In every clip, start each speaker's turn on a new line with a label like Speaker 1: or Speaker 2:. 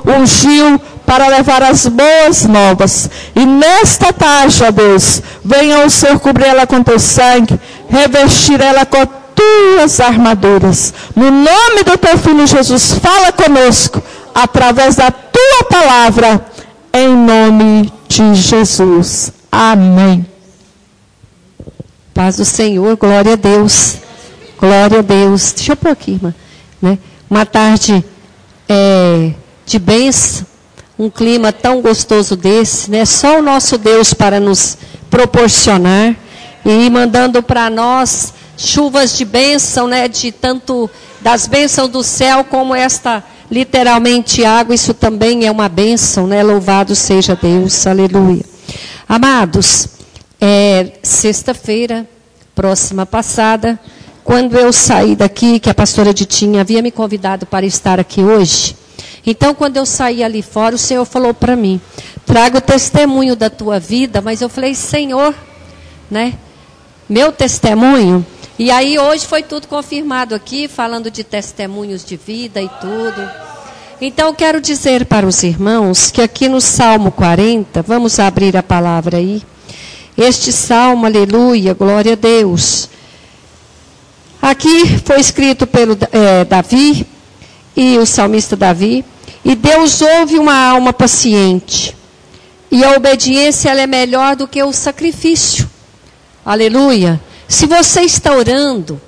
Speaker 1: ungiu para levar as boas novas. E nesta tarde, ó Deus, venha o Senhor cobrir ela com teu sangue, revestir ela com tuas armaduras. No nome do teu Filho Jesus, fala conosco, através da tua palavra, em nome de Jesus. Amém.
Speaker 2: Paz do Senhor, glória a Deus. Glória a Deus. Deixa eu pôr aqui, irmã. Né? Uma tarde de bênção, um clima tão gostoso desse, né? Só o nosso Deus para nos proporcionar e mandando para nós chuvas de bênção, né? De tanto das bênçãos do céu como esta literalmente água, isso também é uma bênção, né? Louvado seja Deus, aleluia. Amados, sexta-feira, próxima passada, quando eu saí daqui, que a pastora Ditinha havia me convidado para estar aqui hoje, então quando eu saí ali fora, o Senhor falou para mim, traga o testemunho da tua vida, mas eu falei, Senhor, né, meu testemunho, e aí hoje foi tudo confirmado aqui, falando de testemunhos de vida e tudo. Então quero dizer para os irmãos, que aqui no Salmo 40, vamos abrir a palavra aí, este salmo, aleluia, glória a Deus. Aqui foi escrito pelo Davi, e o salmista Davi, e Deus ouve uma alma paciente, e a obediência ela é melhor do que o sacrifício, aleluia. Se você está orando,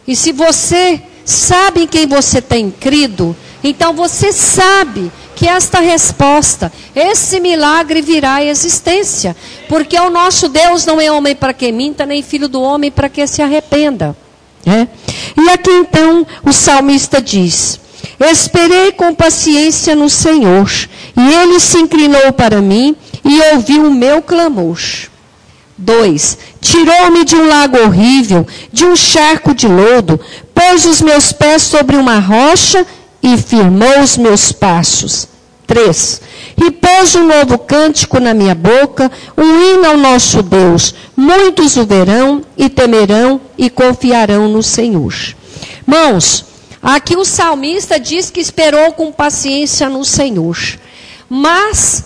Speaker 2: e se você sabe em quem você tem crido, então você sabe que esta resposta, esse milagre virá à existência, porque o nosso Deus não é homem para que minta, nem filho do homem para que se arrependa. E aqui então o salmista diz, esperei com paciência no Senhor, e Ele se inclinou para mim e ouviu o meu clamor. 2. Tirou-me de um lago horrível, de um charco de lodo, pôs os meus pés sobre uma rocha e firmou os meus passos. 3. E pôs um novo cântico na minha boca, um hino ao nosso Deus. Muitos o verão e temerão e confiarão no Senhor. Irmãos, aqui o salmista diz que esperou com paciência no Senhor. Mas,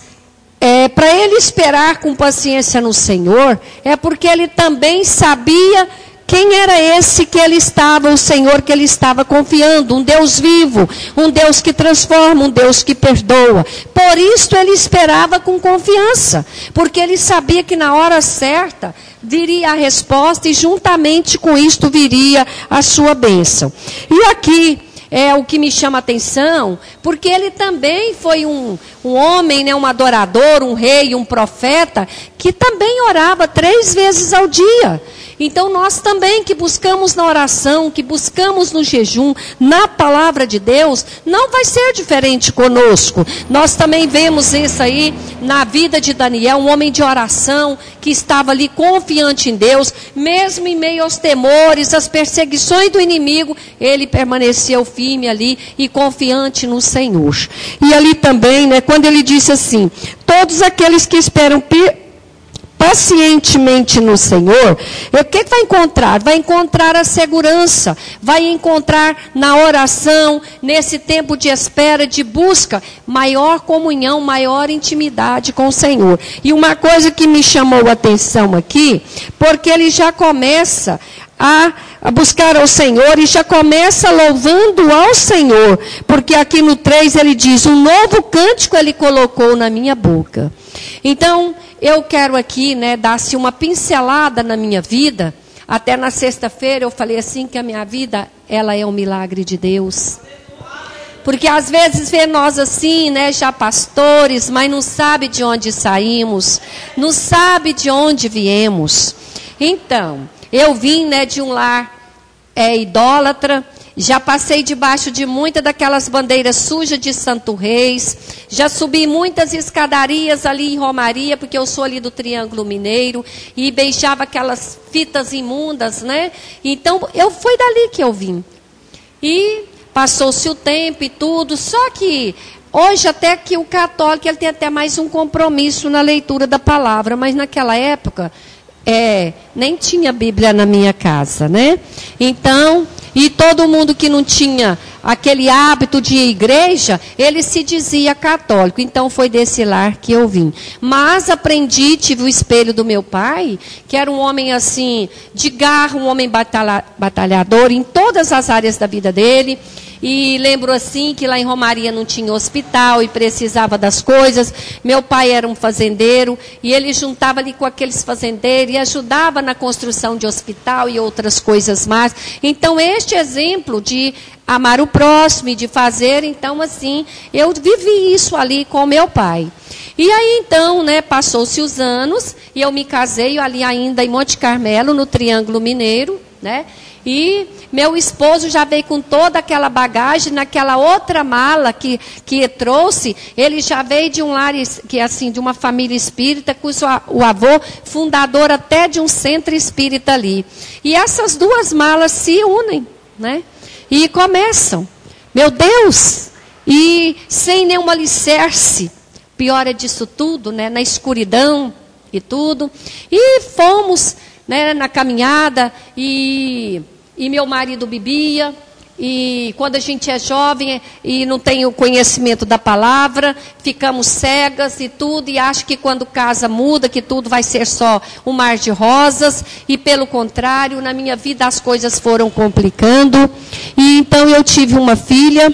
Speaker 2: para ele esperar com paciência no Senhor, é porque ele também sabia quem era esse que ele estava, o Senhor que ele estava confiando, um Deus vivo, um Deus que transforma, um Deus que perdoa. Por isso ele esperava com confiança, porque ele sabia que na hora certa viria a resposta e juntamente com isto viria a sua bênção. E aqui é o que me chama a atenção, porque ele também foi um homem, né, um adorador, um rei, um profeta, que também orava 3 vezes ao dia. Então nós também que buscamos na oração, que buscamos no jejum, na palavra de Deus, não vai ser diferente conosco. Nós também vemos isso aí na vida de Daniel, um homem de oração, que estava ali confiante em Deus, mesmo em meio aos temores, às perseguições do inimigo, ele permaneceu firme ali e confiante no Senhor. E ali também, né, quando ele disse assim, todos aqueles que esperam pacientemente no Senhor, o que vai encontrar? Vai encontrar a segurança, vai encontrar na oração, nesse tempo de espera, de busca, maior comunhão, maior intimidade com o Senhor. E uma coisa que me chamou a atenção aqui, porque ele já começa a buscar ao Senhor e já começa louvando ao Senhor, porque aqui no 3 ele diz, um novo cântico ele colocou na minha boca. Então, eu quero aqui, né, dar-se uma pincelada na minha vida. Até na sexta-feira eu falei assim que a minha vida, ela é um milagre de Deus. Porque às vezes vê nós assim, né, já pastores, mas não sabe de onde saímos, não sabe de onde viemos. Então, eu vim, né, de um lar idólatra. Já passei debaixo de muitas daquelas bandeiras sujas de Santo Reis. Já subi muitas escadarias ali em Romaria, porque eu sou ali do Triângulo Mineiro. E beijava aquelas fitas imundas, né? Então, foi dali que eu vim. E passou-se o tempo e tudo. Só que hoje até que o católico ele tem até mais um compromisso na leitura da palavra. Mas naquela época, nem tinha Bíblia na minha casa, né? Então... E todo mundo que não tinha aquele hábito de igreja, ele se dizia católico. Então foi desse lar que eu vim. Mas aprendi, tive o espelho do meu pai, que era um homem assim, de garra, um homem batalhador em todas as áreas da vida dele. E lembro assim que lá em Romaria não tinha hospital e precisava das coisas. Meu pai era um fazendeiro e ele juntava ali com aqueles fazendeiros e ajudava na construção de hospital e outras coisas mais. Então este exemplo de amar o próximo e de fazer, então assim, eu vivi isso ali com meu pai. E aí então, né, passou-se os anos e eu me casei ali ainda em Monte Carmelo, no Triângulo Mineiro, né? E meu esposo já veio com toda aquela bagagem, naquela outra mala que trouxe, ele já veio de um lar, que assim, de uma família espírita, cujo o avô, fundador até de um centro espírita ali. E essas duas malas se unem, né? E começam, meu Deus, e sem nenhum alicerce, pior é disso tudo, né? Na escuridão e tudo. E fomos, né, na caminhada, e meu marido bebia, e quando a gente é jovem e não tem o conhecimento da palavra, ficamos cegas e tudo, e acha que quando casa muda, que tudo vai ser só um mar de rosas, e pelo contrário, na minha vida as coisas foram complicando, e então eu tive uma filha.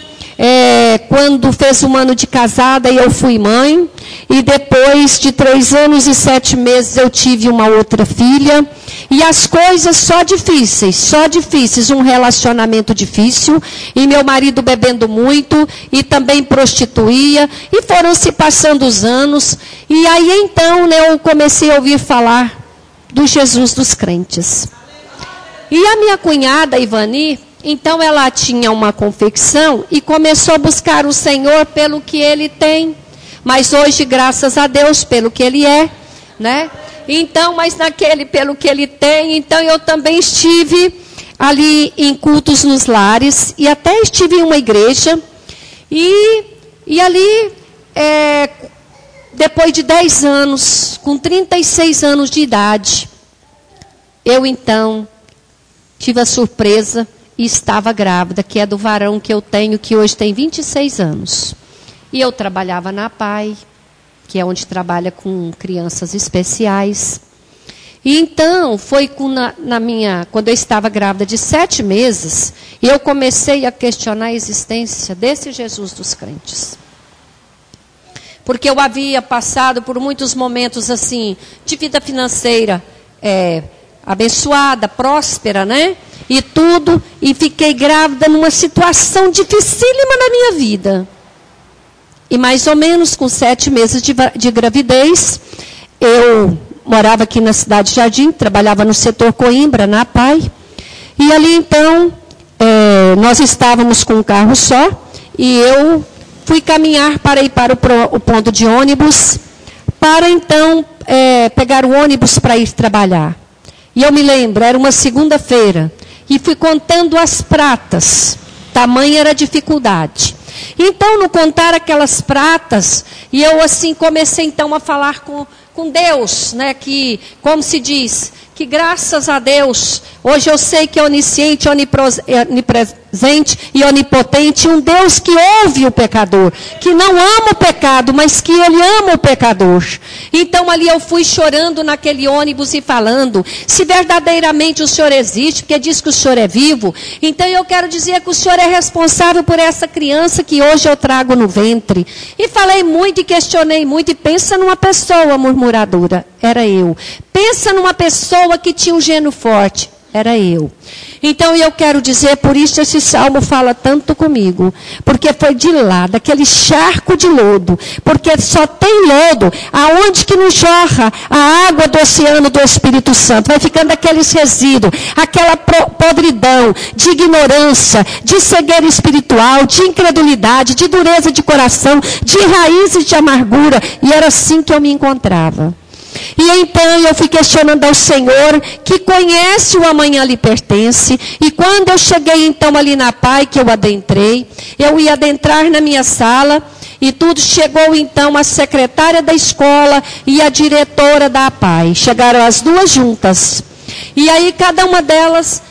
Speaker 2: Quando fez 1 ano de casada, eu fui mãe, e depois de 3 anos e 7 meses eu tive uma outra filha, e as coisas só difíceis, um relacionamento difícil, e meu marido bebendo muito, e também prostituía, e foram se passando os anos, e aí então, né, eu comecei a ouvir falar do Jesus dos crentes. E a minha cunhada, Ivani, então ela tinha uma confecção e começou a buscar o Senhor pelo que Ele tem. Mas hoje, graças a Deus, pelo que Ele é, né? Então, mas naquele pelo que Ele tem, então eu também estive ali em cultos nos lares e até estive em uma igreja. E ali, depois de 10 anos, com 36 anos de idade, eu então tive a surpresa e estava grávida, que é do varão que eu tenho, que hoje tem 26 anos. E eu trabalhava na PAI, que é onde trabalha com crianças especiais. E então, foi quando eu estava grávida de 7 meses, eu comecei a questionar a existência desse Jesus dos crentes. Porque eu havia passado por muitos momentos assim, de vida financeira abençoada, próspera, né? E tudo, e fiquei grávida numa situação dificílima na minha vida. E mais ou menos com 7 meses de gravidez, eu morava aqui na cidade de Jardim, trabalhava no setor Coimbra, na PAI. E ali então, nós estávamos com um carro só, e eu fui caminhar para ir para o ponto de ônibus, para então pegar o ônibus para ir trabalhar. E eu me lembro, era uma segunda-feira, e fui contando as pratas, tamanha era a dificuldade. Então, no contar aquelas pratas, e eu assim comecei então a falar com Deus, né, que, como se diz, que graças a Deus, hoje eu sei que é onisciente, onipresente e onipotente, um Deus que ouve o pecador, que não ama o pecado, mas que Ele ama o pecador. Então ali eu fui chorando naquele ônibus e falando, se verdadeiramente o Senhor existe, porque diz que o Senhor é vivo, então eu quero dizer que o Senhor é responsável por essa criança que hoje eu trago no ventre. E falei muito e questionei muito, e pensa numa pessoa murmuradora, era eu. Pensa numa pessoa que tinha um gênio forte, era eu. Então eu quero dizer, por isso esse salmo fala tanto comigo, porque foi de lá, daquele charco de lodo, porque só tem lodo, aonde que não jorra a água do oceano do Espírito Santo, vai ficando aqueles resíduos, aquela podridão de ignorância, de cegueira espiritual, de incredulidade, de dureza de coração, de raízes de amargura, e era assim que eu me encontrava. E então eu fui questionando ao Senhor, que conhece o amanhã lhe pertence, e quando eu cheguei então ali na PAI, que eu adentrei, eu ia adentrar na minha sala, e tudo, chegou então a secretária da escola e a diretora da PAI, chegaram as duas juntas, e aí cada uma delas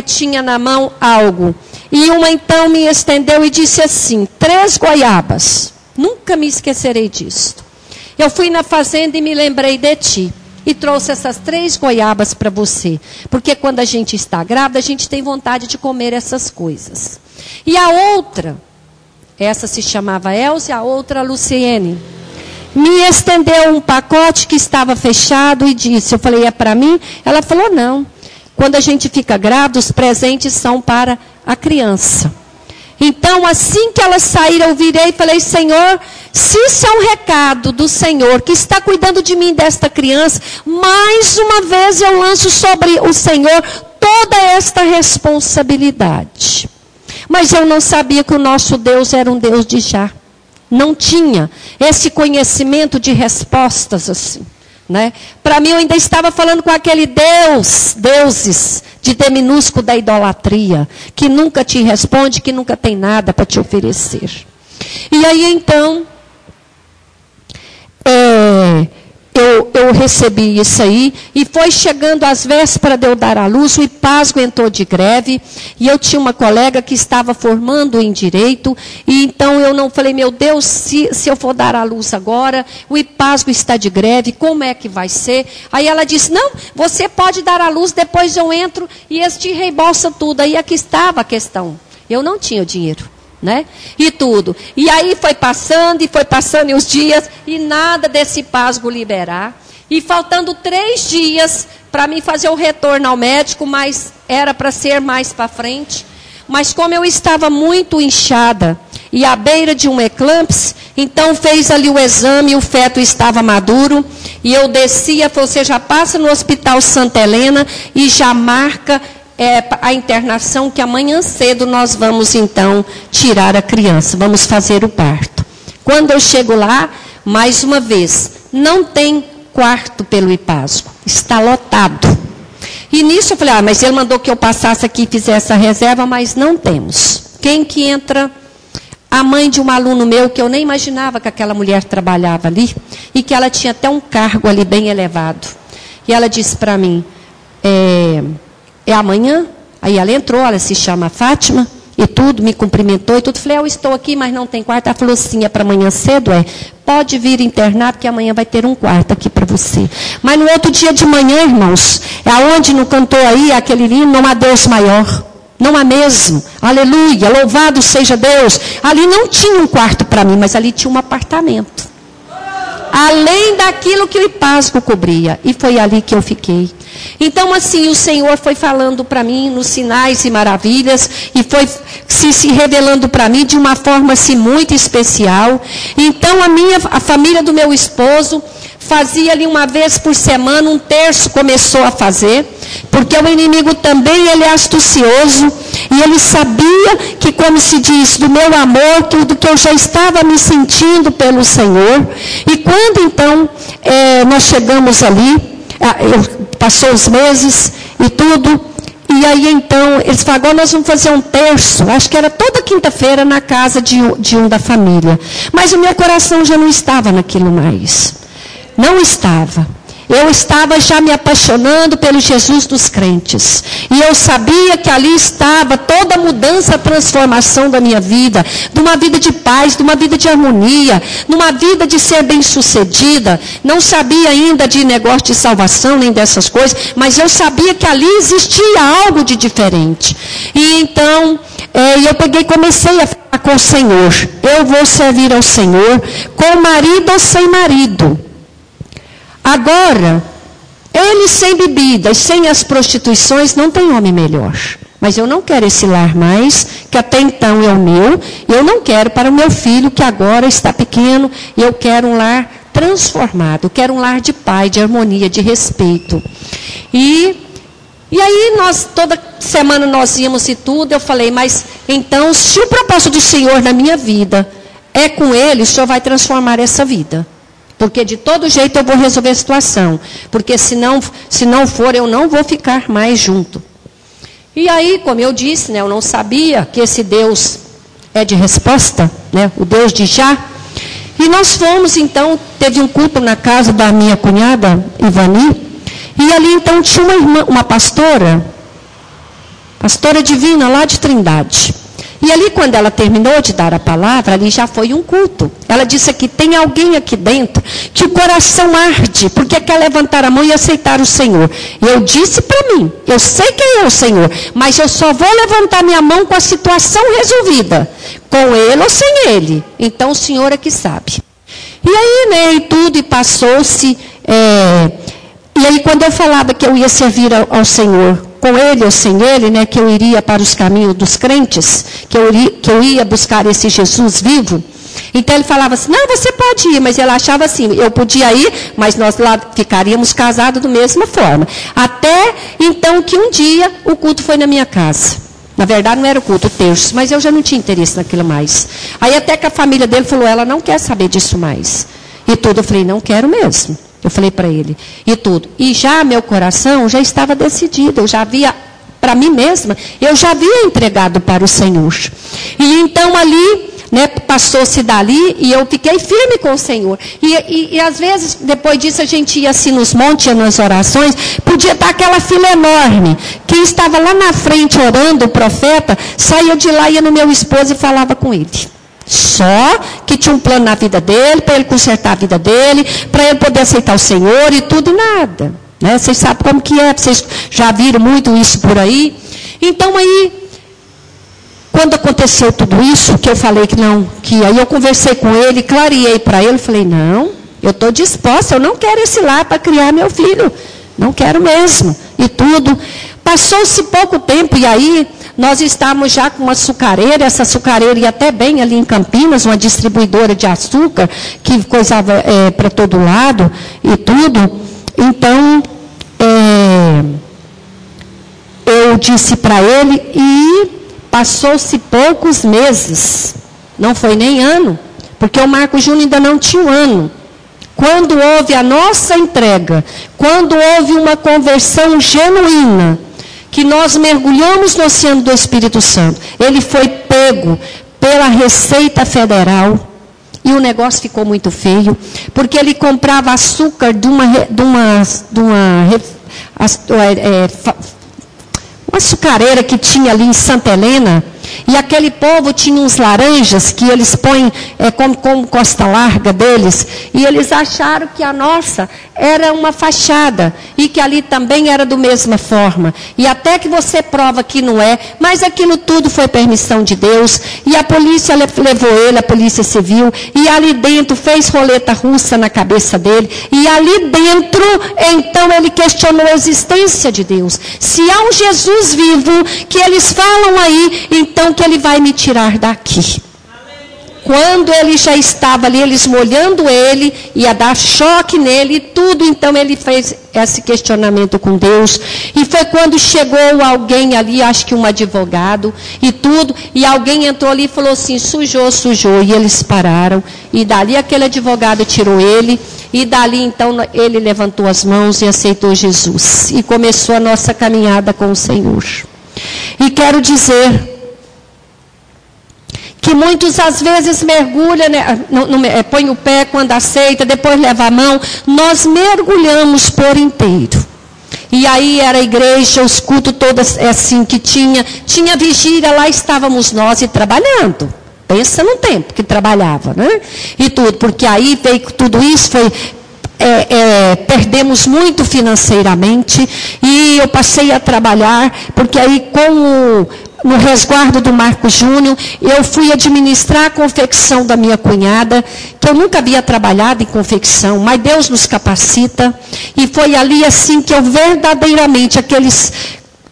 Speaker 2: tinha na mão algo, E uma então me estendeu e disse assim, 3 goiabas. Nunca me esquecerei disso. Eu fui na fazenda e me lembrei de ti. E trouxe essas 3 goiabas para você. Porque quando a gente está grávida, a gente tem vontade de comer essas coisas. E a outra, essa se chamava Elza, a outra Luciene, me estendeu um pacote que estava fechado e disse, eu falei, é para mim? Ela falou, não. Quando a gente fica grávida, os presentes são para a criança. Então, assim que elas saíram, eu virei e falei, Senhor, se isso é um recado do Senhor, que está cuidando de mim, desta criança, mais uma vez eu lanço sobre o Senhor toda esta responsabilidade. Mas eu não sabia que o nosso Deus era um Deus de já. Não tinha esse conhecimento de respostas assim. Né? Para mim, eu ainda estava falando com aquele deuses de D minúsculo da idolatria, que nunca te responde, que nunca tem nada para te oferecer. E aí, então, eu recebi isso aí, e foi chegando às vésperas de eu dar à luz, o IPASGO entrou de greve, e eu tinha uma colega que estava formando em direito, e então eu não falei, meu Deus, se eu for dar à luz agora, o IPASGO está de greve, como é que vai ser? Aí ela disse, não, você pode dar à luz, depois eu entro, e eles te reembolsam tudo. Aí aqui estava a questão, eu não tinha o dinheiro. Né? E tudo. E aí foi passando e os dias, e nada desse IPASGO liberar. E faltando 3 dias para mim fazer o retorno ao médico, mas era para ser mais para frente. Mas como eu estava muito inchada e à beira de um eclâmpsia, então fez ali o exame, o feto estava maduro, e eu descia, você já passa no Hospital Santa Helena e já marca a internação, que amanhã cedo nós vamos então tirar a criança, vamos fazer o parto. Quando eu chego lá, mais uma vez, não tem quarto pelo IPASGO, está lotado. E nisso eu falei, mas ele mandou que eu passasse aqui e fizesse a reserva, mas não temos. Quem que entra? A mãe de um aluno meu, que eu nem imaginava que aquela mulher trabalhava ali, e que ela tinha até um cargo ali bem elevado. E ela disse para mim, é amanhã? Aí ela entrou, ela se chama Fátima, e tudo, me cumprimentou e tudo. Falei, eu estou aqui, mas não tem quarto. Ela falou, sim, é para amanhã cedo? Pode vir internar, porque amanhã vai ter um quarto aqui para você. Mas no outro dia de manhã, irmãos, é aonde não cantou aí aquele hino, não há Deus maior. Não há mesmo. Aleluia, louvado seja Deus. Ali não tinha um quarto para mim, mas ali tinha um apartamento. Além daquilo que o IPASGO cobria. E foi ali que eu fiquei. Então, assim, o Senhor foi falando para mim nos sinais e maravilhas, e foi se revelando para mim de uma forma assim, muito especial. Então, a família do meu esposo fazia ali uma vez por semana, um terço começou a fazer, porque o inimigo também, ele é astucioso, e ele sabia que, como se diz, do meu amor, do que eu já estava me sentindo pelo Senhor. E quando então nós chegamos ali, passou os meses e tudo, e aí então eles falaram, agora nós vamos fazer um terço, acho que era toda quinta-feira na casa de um da família. Mas o meu coração já não estava naquilo mais. Não estava. Eu estava já me apaixonando pelo Jesus dos crentes. E eu sabia que ali estava toda a mudança, a transformação da minha vida. De uma vida de paz, de uma vida de harmonia. Numa vida de ser bem-sucedida. Não sabia ainda de negócio de salvação, nem dessas coisas. Mas eu sabia que ali existia algo de diferente. E então, eu peguei e comecei a falar com o Senhor. Eu vou servir ao Senhor com marido ou sem marido. Agora, ele sem bebidas, sem as prostituições, não tem homem melhor. Mas eu não quero esse lar mais, que até então é o meu. Eu não quero para o meu filho, que agora está pequeno. Eu quero um lar transformado. Eu quero um lar de paz, de harmonia, de respeito. E aí, toda semana nós íamos e tudo. Eu falei, mas então, se o propósito do Senhor na minha vida é com ele, o Senhor vai transformar essa vida. Porque de todo jeito eu vou resolver a situação. Porque se não for, eu não vou ficar mais junto. E aí, como eu disse, eu não sabia que esse Deus é de resposta, o Deus de já. E nós fomos, então, teve um culto na casa da minha cunhada, Ivani. E ali, então, tinha uma pastora divina lá de Trindade. E ali, quando ela terminou de dar a palavra, ali já foi um culto. Ela disse aqui, tem alguém aqui dentro que o coração arde, porque quer levantar a mão e aceitar o Senhor. E eu disse para mim, eu sei quem é o Senhor, mas eu só vou levantar minha mão com a situação resolvida, com ele ou sem ele. Então o Senhor é que sabe. E aí, né, e tudo, e passou-se. E aí, quando eu falava que eu ia servir ao Senhor, com ele ou sem ele, né, que eu iria para os caminhos dos crentes, que eu ia buscar esse Jesus vivo, então ele falava assim, não, você pode ir, mas ele achava assim, eu podia ir, mas nós lá ficaríamos casados da mesma forma. Até então que um dia o culto foi na minha casa. Na verdade não era o culto, o terço, mas eu já não tinha interesse naquilo mais. Aí até que a família dele falou, ela não quer saber disso mais. E tudo, eu falei, não quero mesmo. Eu falei para ele, e tudo. E já meu coração já estava decidido, eu já havia, para mim mesma, eu já havia entregado para o Senhor. E então ali, né, passou-se dali, e eu fiquei firme com o Senhor. E às vezes, depois disso, a gente ia assim nos montes, ia nas orações, podia estar aquela fila enorme. Quem estava lá na frente orando, o profeta, saía de lá, ia no meu esposo e falava com ele. Só que tinha um plano na vida dele, para ele consertar a vida dele, para ele poder aceitar o Senhor e tudo e nada. Né? Vocês sabem como que é, vocês já viram muito isso por aí. Então aí, quando aconteceu tudo isso, que eu falei que não, que aí eu conversei com ele, clareei para ele, falei, não, eu estou disposta, eu não quero esse lar para criar meu filho, não quero mesmo, e tudo. Passou-se pouco tempo, e aí nós estávamos já com uma açucareira, essa açucareira ia até bem ali em Campinas, uma distribuidora de açúcar, que coisava para todo lado, e tudo. Então, eu disse para ele, e passou-se poucos meses, não foi nem ano, porque o Marco Júnior ainda não tinha um ano. Quando houve a nossa entrega, quando houve uma conversão genuína, que nós mergulhamos no oceano do Espírito Santo, ele foi pego pela Receita Federal, e o negócio ficou muito feio, porque ele comprava açúcar de uma açucareira que tinha ali em Santa Helena, e aquele povo tinha uns laranjas que eles põem como costa larga deles, e eles acharam que a nossa era uma fachada, e que ali também era da mesma forma, e até que você prova que não é, mas aquilo tudo foi permissão de Deus, e a polícia levou ele, a polícia civil, e ali dentro fez roleta russa na cabeça dele, e ali dentro, então ele questionou a existência de Deus, se há um Jesus vivo, que eles falam aí, então que ele vai me tirar daqui. Quando ele já estava ali, eles molhando ele, ia dar choque nele e tudo, então ele fez esse questionamento com Deus. E foi quando chegou alguém ali, acho que um advogado e tudo, e alguém entrou ali e falou assim, sujou, e eles pararam. E dali aquele advogado tirou ele, e dali então ele levantou as mãos e aceitou Jesus. E começou a nossa caminhada com o Senhor. E quero dizer que muitos às vezes mergulham, né, põe o pé quando aceita, depois leva a mão, nós mergulhamos por inteiro. E aí era a igreja, os cultos todos assim que tinha vigília, lá estávamos nós e trabalhando. Pensa no tempo que trabalhava, né? E tudo, porque aí veio tudo isso, perdemos muito financeiramente, e eu passei a trabalhar, porque aí no resguardo do Marco Júnior, eu fui administrar a confecção da minha cunhada, que eu nunca havia trabalhado em confecção, mas Deus nos capacita, e foi ali assim que eu verdadeiramente, aqueles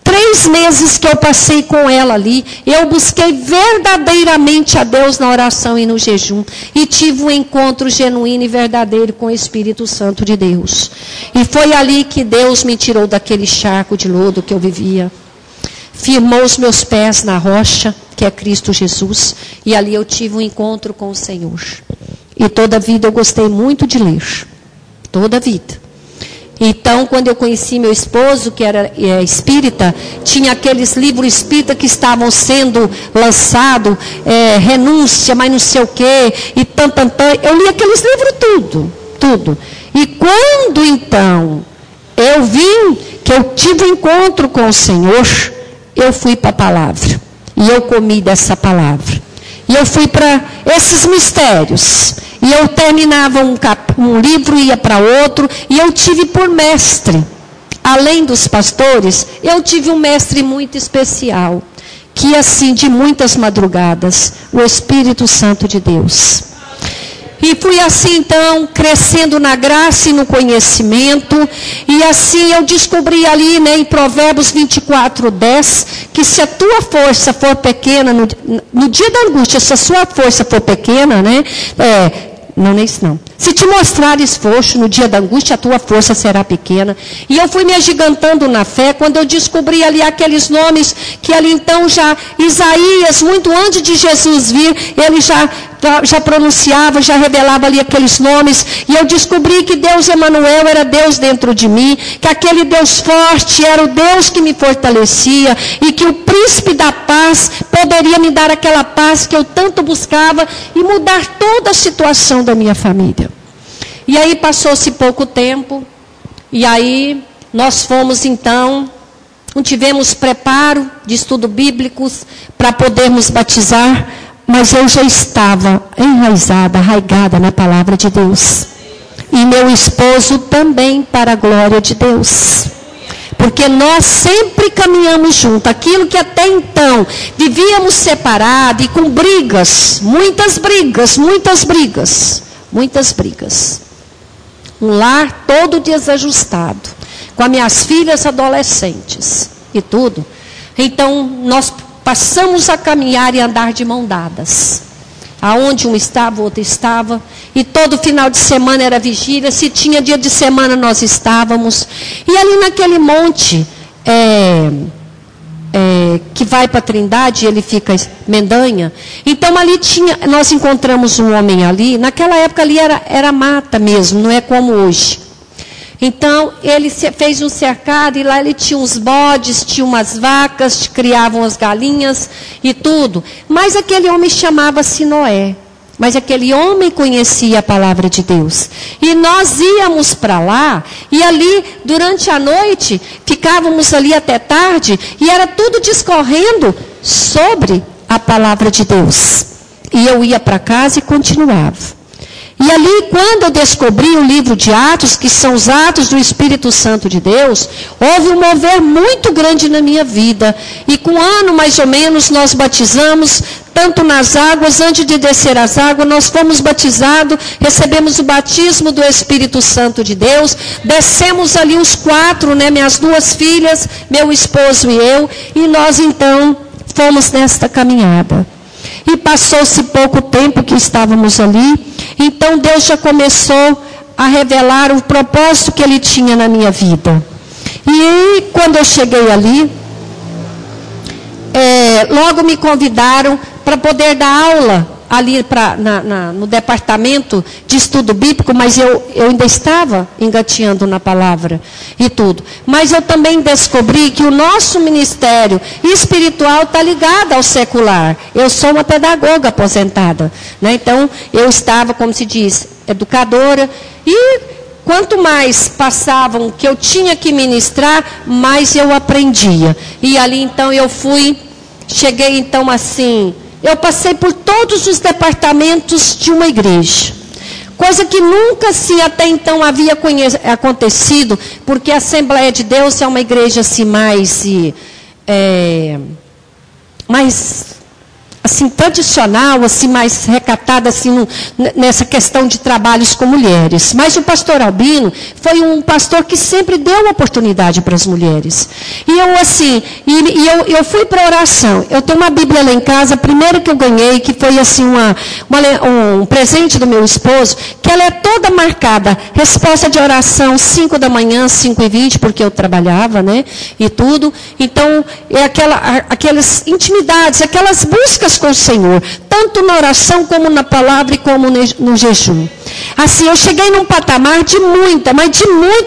Speaker 2: 3 meses que eu passei com ela ali, eu busquei verdadeiramente a Deus na oração e no jejum, e tive um encontro genuíno e verdadeiro com o Espírito Santo de Deus. E foi ali que Deus me tirou daquele charco de lodo que eu vivia, firmou os meus pés na rocha, que é Cristo Jesus, e ali eu tive um encontro com o Senhor. E toda a vida eu gostei muito de ler, toda a vida. Então, quando eu conheci meu esposo, que era espírita, tinha aqueles livros espírita que estavam sendo lançados, renúncia, mas não sei o quê, e eu li aqueles livros tudo. E quando então eu vi que eu tive um encontro com o Senhor, eu fui para a palavra. E eu comi dessa palavra. E eu fui para esses mistérios. E eu terminava um livro, ia para outro. E eu tive por mestre, além dos pastores, eu tive um mestre muito especial. Que assim, de muitas madrugadas, o Espírito Santo de Deus. E fui assim então, crescendo na graça e no conhecimento. E assim eu descobri ali, né, em Provérbios 24:10, que se a tua força for pequena, no dia da angústia, se a sua força for pequena, né, não é isso não. Se te mostrar esforço no dia da angústia, a tua força será pequena. E eu fui me agigantando na fé, quando eu descobri ali aqueles nomes, que ali então já, Isaías, muito antes de Jesus vir, ele já pronunciava, já revelava ali aqueles nomes. E eu descobri que Deus Emanuel era Deus dentro de mim, que aquele Deus forte era o Deus que me fortalecia, e que o príncipe da paz poderia me dar aquela paz que eu tanto buscava e mudar toda a situação da minha família. E aí passou-se pouco tempo, e aí nós fomos então, não tivemos preparo de estudo bíblicos para podermos batizar, mas eu já estava enraizada, arraigada na palavra de Deus. E meu esposo também, para a glória de Deus. Porque nós sempre caminhamos juntos. Aquilo que até então vivíamos separados e com brigas, muitas brigas, muitas brigas, muitas brigas. Um lar todo desajustado, com as minhas filhas adolescentes e tudo. Então, nós passamos a caminhar e andar de mão dadas. Aonde um estava, o outro estava. E todo final de semana era vigília. Se tinha dia de semana, nós estávamos. E ali naquele monte, que vai para Trindade, ele fica Mendanha. Então ali nós encontramos um homem ali. Naquela época ali era mata mesmo, não é como hoje. Então, ele fez um cercado e lá ele tinha uns bodes, tinha umas vacas, criavam as galinhas e tudo. Mas aquele homem chamava-se Noé. Mas aquele homem conhecia a palavra de Deus. E nós íamos para lá, e ali, durante a noite, ficávamos ali até tarde, e era tudo discorrendo sobre a palavra de Deus. E eu ia para casa e continuava. E ali, quando eu descobri o livro de Atos, que são os Atos do Espírito Santo de Deus, houve um mover muito grande na minha vida. E com um ano, mais ou menos, nós batizamos, tanto nas águas, antes de descer as águas, nós fomos batizados, recebemos o batismo do Espírito Santo de Deus, descemos ali os 4, né, minhas 2 filhas, meu esposo e eu, e nós então fomos nesta caminhada. E passou-se pouco tempo que estávamos ali, então Deus já começou a revelar o propósito que Ele tinha na minha vida. E quando eu cheguei ali, logo me convidaram para poder dar aula ali no departamento de estudo bíblico, mas eu ainda estava engateando na palavra e tudo. Mas eu também descobri que o nosso ministério espiritual está ligado ao secular. Eu sou uma pedagoga aposentada, né? Então eu estava, como se diz, educadora, e quanto mais passavam que eu tinha que ministrar, mais eu aprendia. E ali então cheguei então assim, eu passei por todos os departamentos de uma igreja. Coisa que nunca assim até então havia acontecido, porque a Assembleia de Deus é uma igreja assim mais assim tradicional, assim mais recatada assim nessa questão de trabalhos com mulheres. Mas o pastor Albino foi um pastor que sempre deu oportunidade para as mulheres. E eu assim, eu fui para a oração. Eu tenho uma Bíblia lá em casa, a primeira que eu ganhei, que foi assim um presente do meu esposo, que ela é toda marcada, resposta de oração 5 da manhã, 5h20, porque eu trabalhava, né, e tudo. Então, aquelas intimidades, aquelas buscas com o Senhor, tanto na oração como na palavra e como no jejum. Assim, eu cheguei num patamar de muita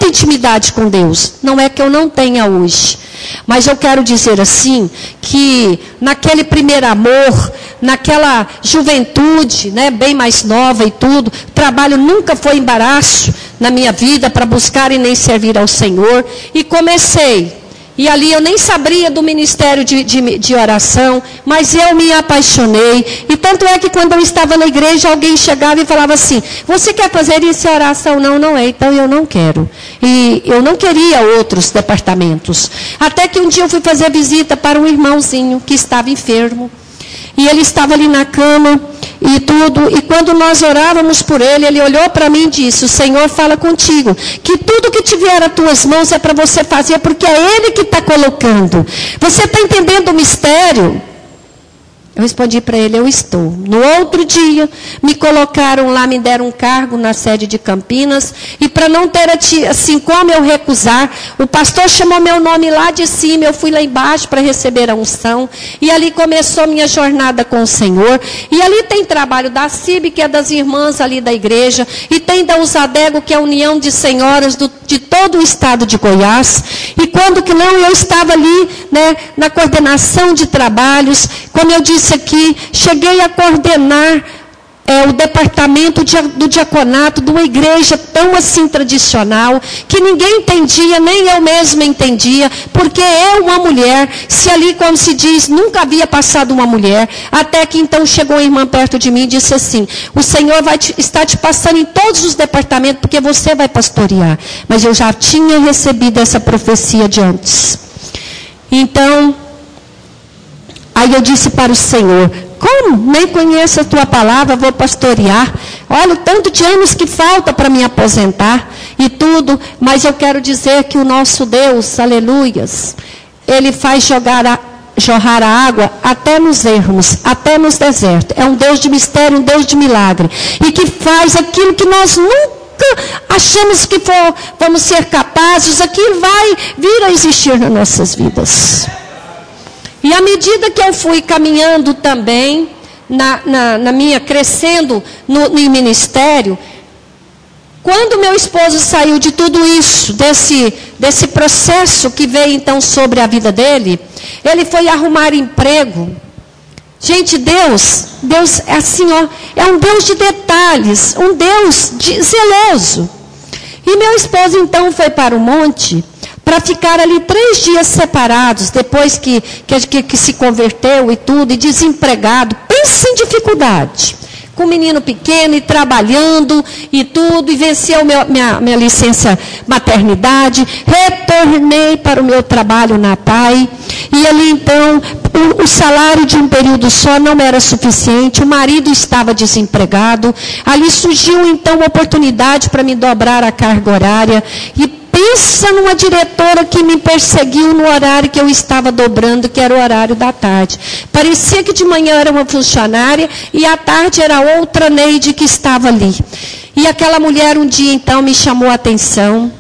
Speaker 2: intimidade com Deus. Não é que eu não tenha hoje, mas eu quero dizer assim, que naquele primeiro amor, naquela juventude, né, bem mais nova e tudo, o trabalho nunca foi embaraço na minha vida para buscar e nem servir ao Senhor. E comecei E ali eu nem sabia do ministério de oração, mas eu me apaixonei. E tanto é que quando eu estava na igreja, alguém chegava e falava assim, você quer fazer isso em oração? Não, não é, então eu não quero. E eu não queria outros departamentos. Até que um dia eu fui fazer visita para um irmãozinho que estava enfermo. E ele estava ali na cama e tudo. E quando nós orávamos por ele, ele olhou para mim e disse, o Senhor fala contigo, que tudo que tiver às tuas mãos é para você fazer, porque é Ele que está colocando. Você está entendendo o mistério? Eu respondi para ele, eu estou. No outro dia, me colocaram lá, me deram um cargo na sede de Campinas, e para não ter assim como eu recusar, o pastor chamou meu nome lá de cima, eu fui lá embaixo para receber a unção, e ali começou a minha jornada com o Senhor, e ali tem trabalho da CIB, que é das irmãs ali da igreja, e tem da Usadego, que é a União de Senhoras de todo o estado de Goiás, e quando que não, eu estava ali, né, na coordenação de trabalhos, como eu disse aqui, cheguei a coordenar o departamento do diaconato de uma igreja tão assim tradicional, que ninguém entendia, nem eu mesma entendia, porque eu, uma mulher, se ali, como se diz, nunca havia passado uma mulher, até que então chegou uma irmã perto de mim e disse assim, o Senhor está te passando em todos os departamentos, porque você vai pastorear. Mas eu já tinha recebido essa profecia de antes. Então, aí eu disse para o Senhor, como? Nem conheço a tua palavra, vou pastorear. Olha o tanto de anos que falta para me aposentar e tudo. Mas eu quero dizer que o nosso Deus, aleluias, Ele faz jorrar a água até nos ermos, até nos desertos. É um Deus de mistério, um Deus de milagre. E que faz aquilo que nós nunca achamos que vamos ser capazes, aquilo vai vir a existir nas nossas vidas. E à medida que eu fui caminhando também, crescendo no ministério, quando meu esposo saiu de tudo isso, desse processo que veio então sobre a vida dele, ele foi arrumar emprego. Gente, Deus é assim, ó, é um Deus de detalhes, um Deus zeloso. E meu esposo então foi para o monte, para ficar ali 3 dias separados, depois que se converteu e tudo, e desempregado. Pensa em dificuldade. Com um menino pequeno e trabalhando e tudo, e venceu minha licença maternidade. Retornei para o meu trabalho na PAI. E ali então, o salário de um período só não era suficiente. O marido estava desempregado. Ali surgiu então uma oportunidade para me dobrar a carga horária. E pensa numa diretora que me perseguiu no horário que eu estava dobrando, que era o horário da tarde. Parecia que de manhã era uma funcionária e à tarde era outra Neide que estava ali. E aquela mulher um dia então me chamou a atenção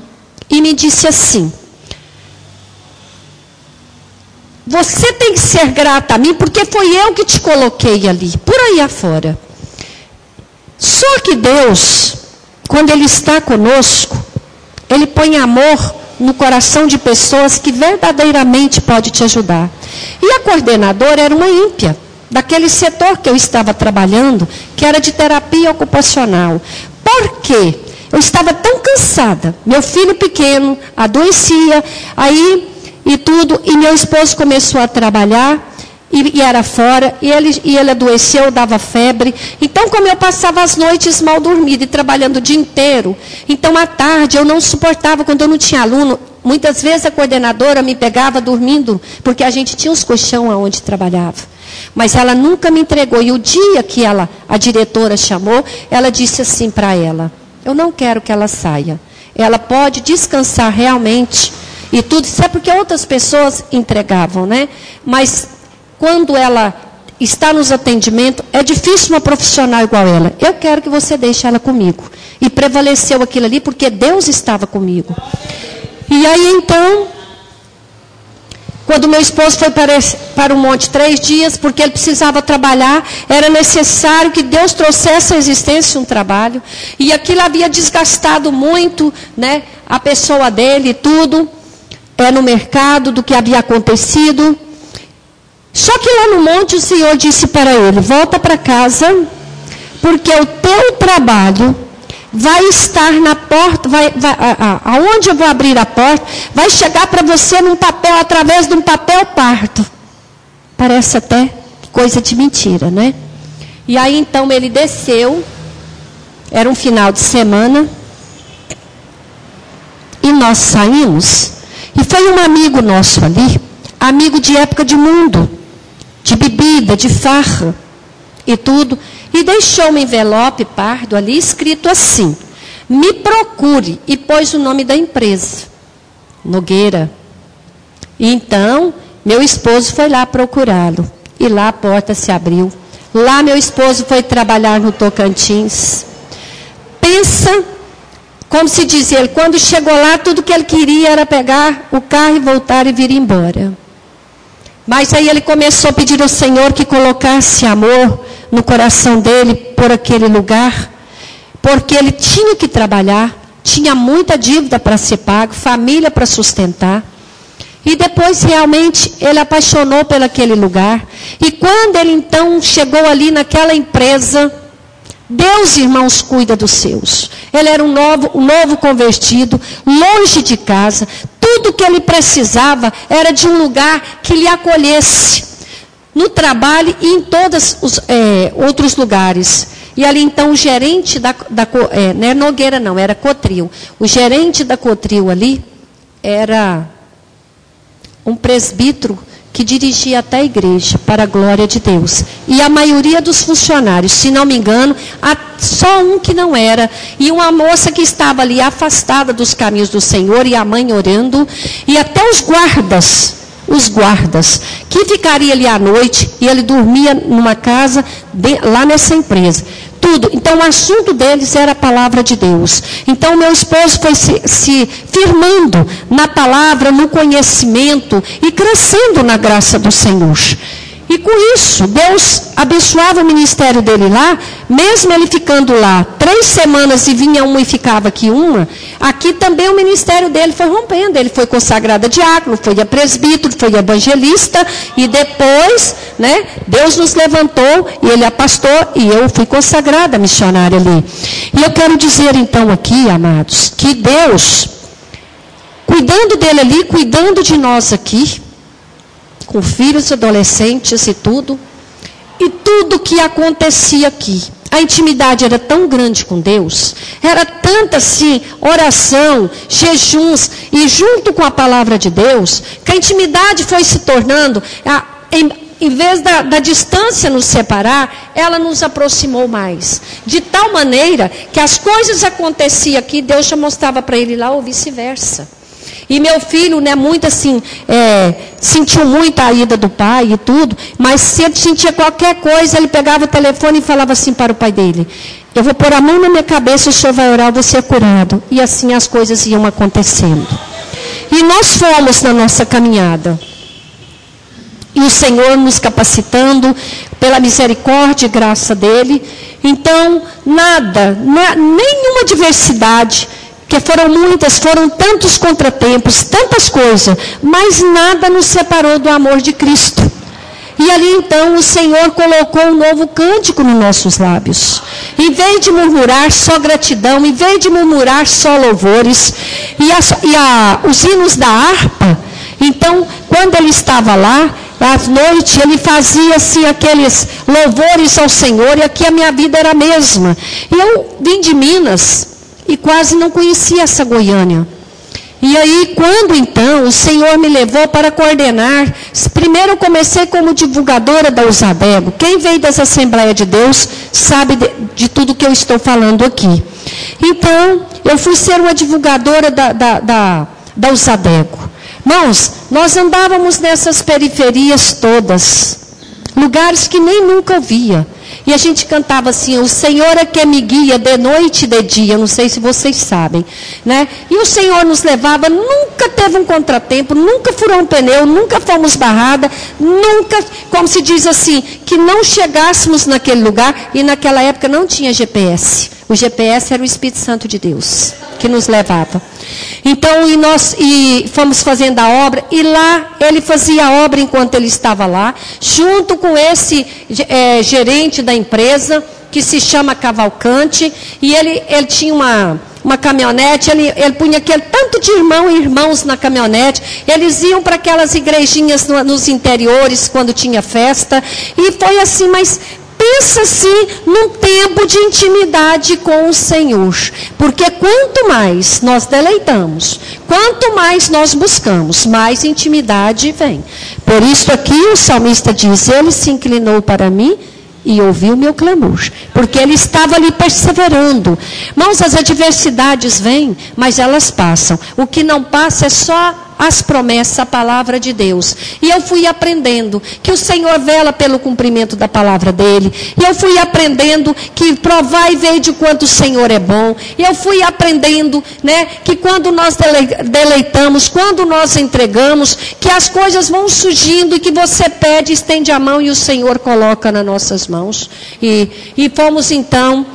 Speaker 2: e me disse assim, você tem que ser grata a mim porque foi eu que te coloquei ali, por aí afora. Só que Deus, quando Ele está conosco, Ele põe amor no coração de pessoas que verdadeiramente pode te ajudar. E a coordenadora era uma ímpia, daquele setor que eu estava trabalhando, que era de terapia ocupacional. Por quê? Eu estava tão cansada. Meu filho pequeno adoecia, aí e tudo, e meu esposo começou a trabalhar, e era fora, e ele adoeceu, dava febre. Então, como eu passava as noites mal dormida e trabalhando o dia inteiro, então à tarde eu não suportava quando eu não tinha aluno. Muitas vezes a coordenadora me pegava dormindo, porque a gente tinha uns colchão aonde trabalhava. Mas ela nunca me entregou. E o dia que a diretora chamou, ela disse assim para ela, eu não quero que ela saia. Ela pode descansar realmente e tudo. Isso é porque outras pessoas entregavam, né? Mas quando ela está nos atendimentos, é difícil uma profissional igual ela. Eu quero que você deixe ela comigo. E prevaleceu aquilo ali, porque Deus estava comigo. E aí, então, quando meu esposo foi para o monte 3 dias, porque ele precisava trabalhar, era necessário que Deus trouxesse à existência um trabalho. E aquilo havia desgastado muito, né, a pessoa dele e tudo, no mercado, do que havia acontecido. Só que lá no monte o Senhor disse para ele, volta para casa, porque o teu trabalho vai estar na porta, aonde eu vou abrir a porta, vai chegar para você num papel, através de um papel pardo. Parece até coisa de mentira, né? E aí então ele desceu, era um final de semana, e nós saímos, e foi um amigo nosso ali, amigo de época de mundo, de bebida, de farra e tudo, e deixou um envelope pardo ali, escrito assim: me procure, e pôs o nome da empresa, Nogueira. E então, meu esposo foi lá procurá-lo, e lá a porta se abriu. Lá meu esposo foi trabalhar no Tocantins. Pensa, como se diz ele, quando chegou lá, tudo que ele queria era pegar o carro e voltar e vir embora. Mas aí ele começou a pedir ao Senhor que colocasse amor no coração dele por aquele lugar, porque ele tinha que trabalhar, tinha muita dívida para ser pago, família para sustentar. E depois realmente ele apaixonou por aquele lugar. E quando ele então chegou ali naquela empresa, Deus, irmãos, cuida dos seus. Ele era um novo convertido, longe de casa. Tudo que ele precisava era de um lugar que lhe acolhesse. No trabalho e em todos os outros lugares. E ali então o gerente não era Nogueira não, era Cotril. O gerente da Cotril ali era um presbítero que dirigia até a igreja, para a glória de Deus. E a maioria dos funcionários, se não me engano, só um que não era. E uma moça que estava ali afastada dos caminhos do Senhor, e a mãe orando, e até os guardas, que ficariam ali à noite, e ele dormia numa casa, lá nessa empresa. Tudo. Então, o assunto deles era a palavra de Deus. Então, meu esposo foi se firmando na palavra, no conhecimento e crescendo na graça do Senhor. E com isso, Deus abençoava o ministério dele lá, mesmo ele ficando lá 3 semanas e vinha uma e ficava aqui uma, aqui também o ministério dele foi rompendo. Ele foi consagrado a diácono, foi a presbítero, foi evangelista, e depois, né, Deus nos levantou e ele é pastor, e eu fui consagrada missionária ali. E eu quero dizer então aqui, amados, que Deus, cuidando dele ali, cuidando de nós aqui, com filhos, adolescentes e tudo que acontecia aqui. A intimidade era tão grande com Deus, era tanta assim, oração, jejuns, e junto com a palavra de Deus, que a intimidade foi se tornando, em vez da distância nos separar, ela nos aproximou mais. De tal maneira que as coisas aconteciam aqui, Deus já mostrava para ele lá, ou vice-versa. E meu filho, né, muito assim, sentiu muito a ida do pai e tudo, mas se ele sentia qualquer coisa, ele pegava o telefone e falava assim para o pai dele: eu vou pôr a mão na minha cabeça, o senhor vai orar, você é curado. E assim as coisas iam acontecendo. E nós fomos na nossa caminhada. E o Senhor nos capacitando pela misericórdia e graça dele. Então, nenhuma adversidade, que foram muitas, foram tantos contratempos, tantas coisas, mas nada nos separou do amor de Cristo. E ali então o Senhor colocou um novo cântico nos nossos lábios. Em vez de murmurar só gratidão, em vez de murmurar só louvores, os hinos da harpa, então quando ele estava lá, à noite, ele fazia assim aqueles louvores ao Senhor, e aqui a minha vida era a mesma. E eu vim de Minas, e quase não conhecia essa Goiânia. E aí, quando então o Senhor me levou para coordenar, primeiro eu comecei como divulgadora da Usadego. Quem veio dessa Assembleia de Deus sabe de tudo que eu estou falando aqui. Então, eu fui ser uma divulgadora da Usadego. Irmãos, nós andávamos nessas periferias todas, lugares que nem nunca via. E a gente cantava assim: o Senhor é que me guia de noite e de dia. Não sei se vocês sabem, né? E o Senhor nos levava, nunca teve um contratempo, nunca furou um pneu, nunca fomos barrada, nunca, como se diz assim, que não chegássemos naquele lugar. E naquela época não tinha GPS. O GPS era o Espírito Santo de Deus que nos levava. Então, nós fomos fazendo a obra, e lá ele fazia a obra enquanto ele estava lá, junto com esse gerente da empresa, que se chama Cavalcante, e ele tinha uma caminhonete, ele punha aquele tanto de irmãos na caminhonete, eles iam para aquelas igrejinhas nos interiores, quando tinha festa, e foi assim, mas pensa assim, num tempo de intimidade com o Senhor, porque quanto mais nós deleitamos, quanto mais nós buscamos, mais intimidade vem. Por isso aqui o salmista diz, ele se inclinou para mim e ouviu o meu clamor, porque ele estava ali perseverando. Irmãos, as adversidades vêm, mas elas passam. O que não passa é só as promessas, a palavra de Deus. E eu fui aprendendo que o Senhor vela pelo cumprimento da palavra dele. E eu fui aprendendo que provar e ver de quanto o Senhor é bom. E eu fui aprendendo, né, que quando nós deleitamos, quando nós entregamos, que as coisas vão surgindo e que você pede, estende a mão e o Senhor coloca nas nossas mãos. E fomos então...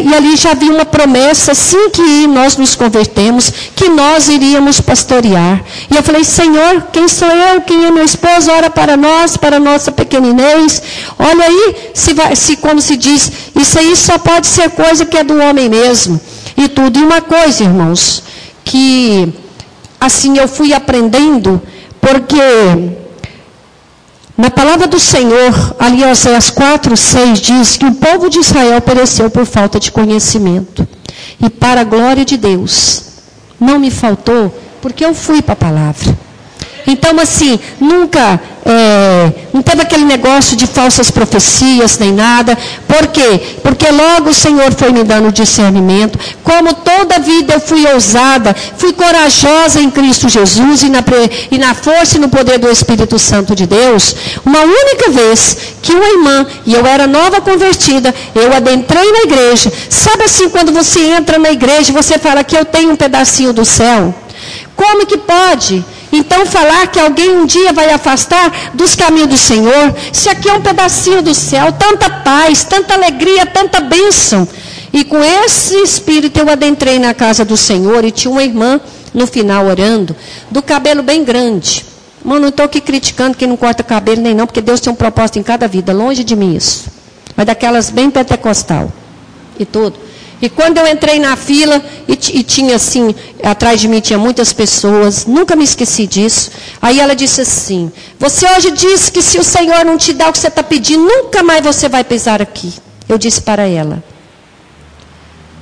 Speaker 2: e ali já havia uma promessa, assim que nós nos convertemos, que nós iríamos pastorear. E eu falei, Senhor, quem sou eu? Quem é meu esposo? Ora para nós, para a nossa pequeninez. Olha aí, como se diz, isso aí só pode ser coisa que é do homem mesmo. E tudo. E uma coisa, irmãos, que assim eu fui aprendendo, porque... na palavra do Senhor, ali Oséias 4:6 diz que o povo de Israel pereceu por falta de conhecimento. E para a glória de Deus, não me faltou, porque eu fui para a palavra. Então, assim, nunca, não teve aquele negócio de falsas profecias, nem nada. Por quê? Porque logo o Senhor foi me dando discernimento. Como toda a vida eu fui ousada, fui corajosa em Cristo Jesus e na força e no poder do Espírito Santo de Deus. Uma única vez que uma irmã, e eu era nova convertida, eu adentrei na igreja. Sabe assim, quando você entra na igreja, você fala que eu tenho um pedacinho do céu? Como que pode? Então falar que alguém um dia vai afastar dos caminhos do Senhor, se aqui é um pedacinho do céu, tanta paz, tanta alegria, tanta bênção. E com esse espírito eu adentrei na casa do Senhor e tinha uma irmã no final orando, do cabelo bem grande. Mano, não estou aqui criticando quem não corta cabelo nem não, porque Deus tem um propósito em cada vida, longe de mim isso. Mas daquelas bem pentecostal e tudo. E quando eu entrei na fila, e tinha assim, atrás de mim tinha muitas pessoas, nunca me esqueci disso. Aí ela disse assim, você hoje disse que se o Senhor não te dá o que você está pedindo, nunca mais você vai pisar aqui. Eu disse para ela,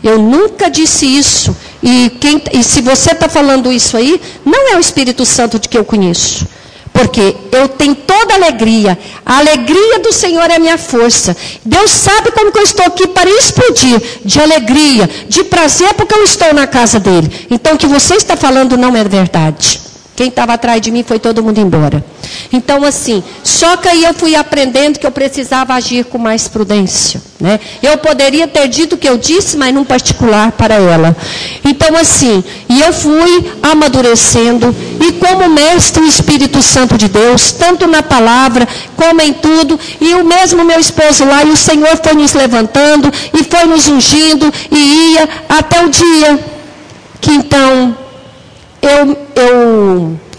Speaker 2: eu nunca disse isso. E se você está falando isso aí, não é o Espírito Santo de que eu conheço. Porque eu tenho toda a alegria do Senhor é a minha força. Deus sabe como que eu estou aqui para explodir de alegria, de prazer, porque eu estou na casa dele. Então o que você está falando não é verdade. Quem estava atrás de mim foi todo mundo embora. Então assim, só que aí eu fui aprendendo que eu precisava agir com mais prudência, né? Eu poderia ter dito o que eu disse, mas num particular para ela. Então assim, e eu fui amadurecendo, e como mestre o Espírito Santo de Deus, tanto na palavra, como em tudo, e o mesmo meu esposo lá, e o Senhor foi nos levantando, e foi nos ungindo, e ia até o dia que então...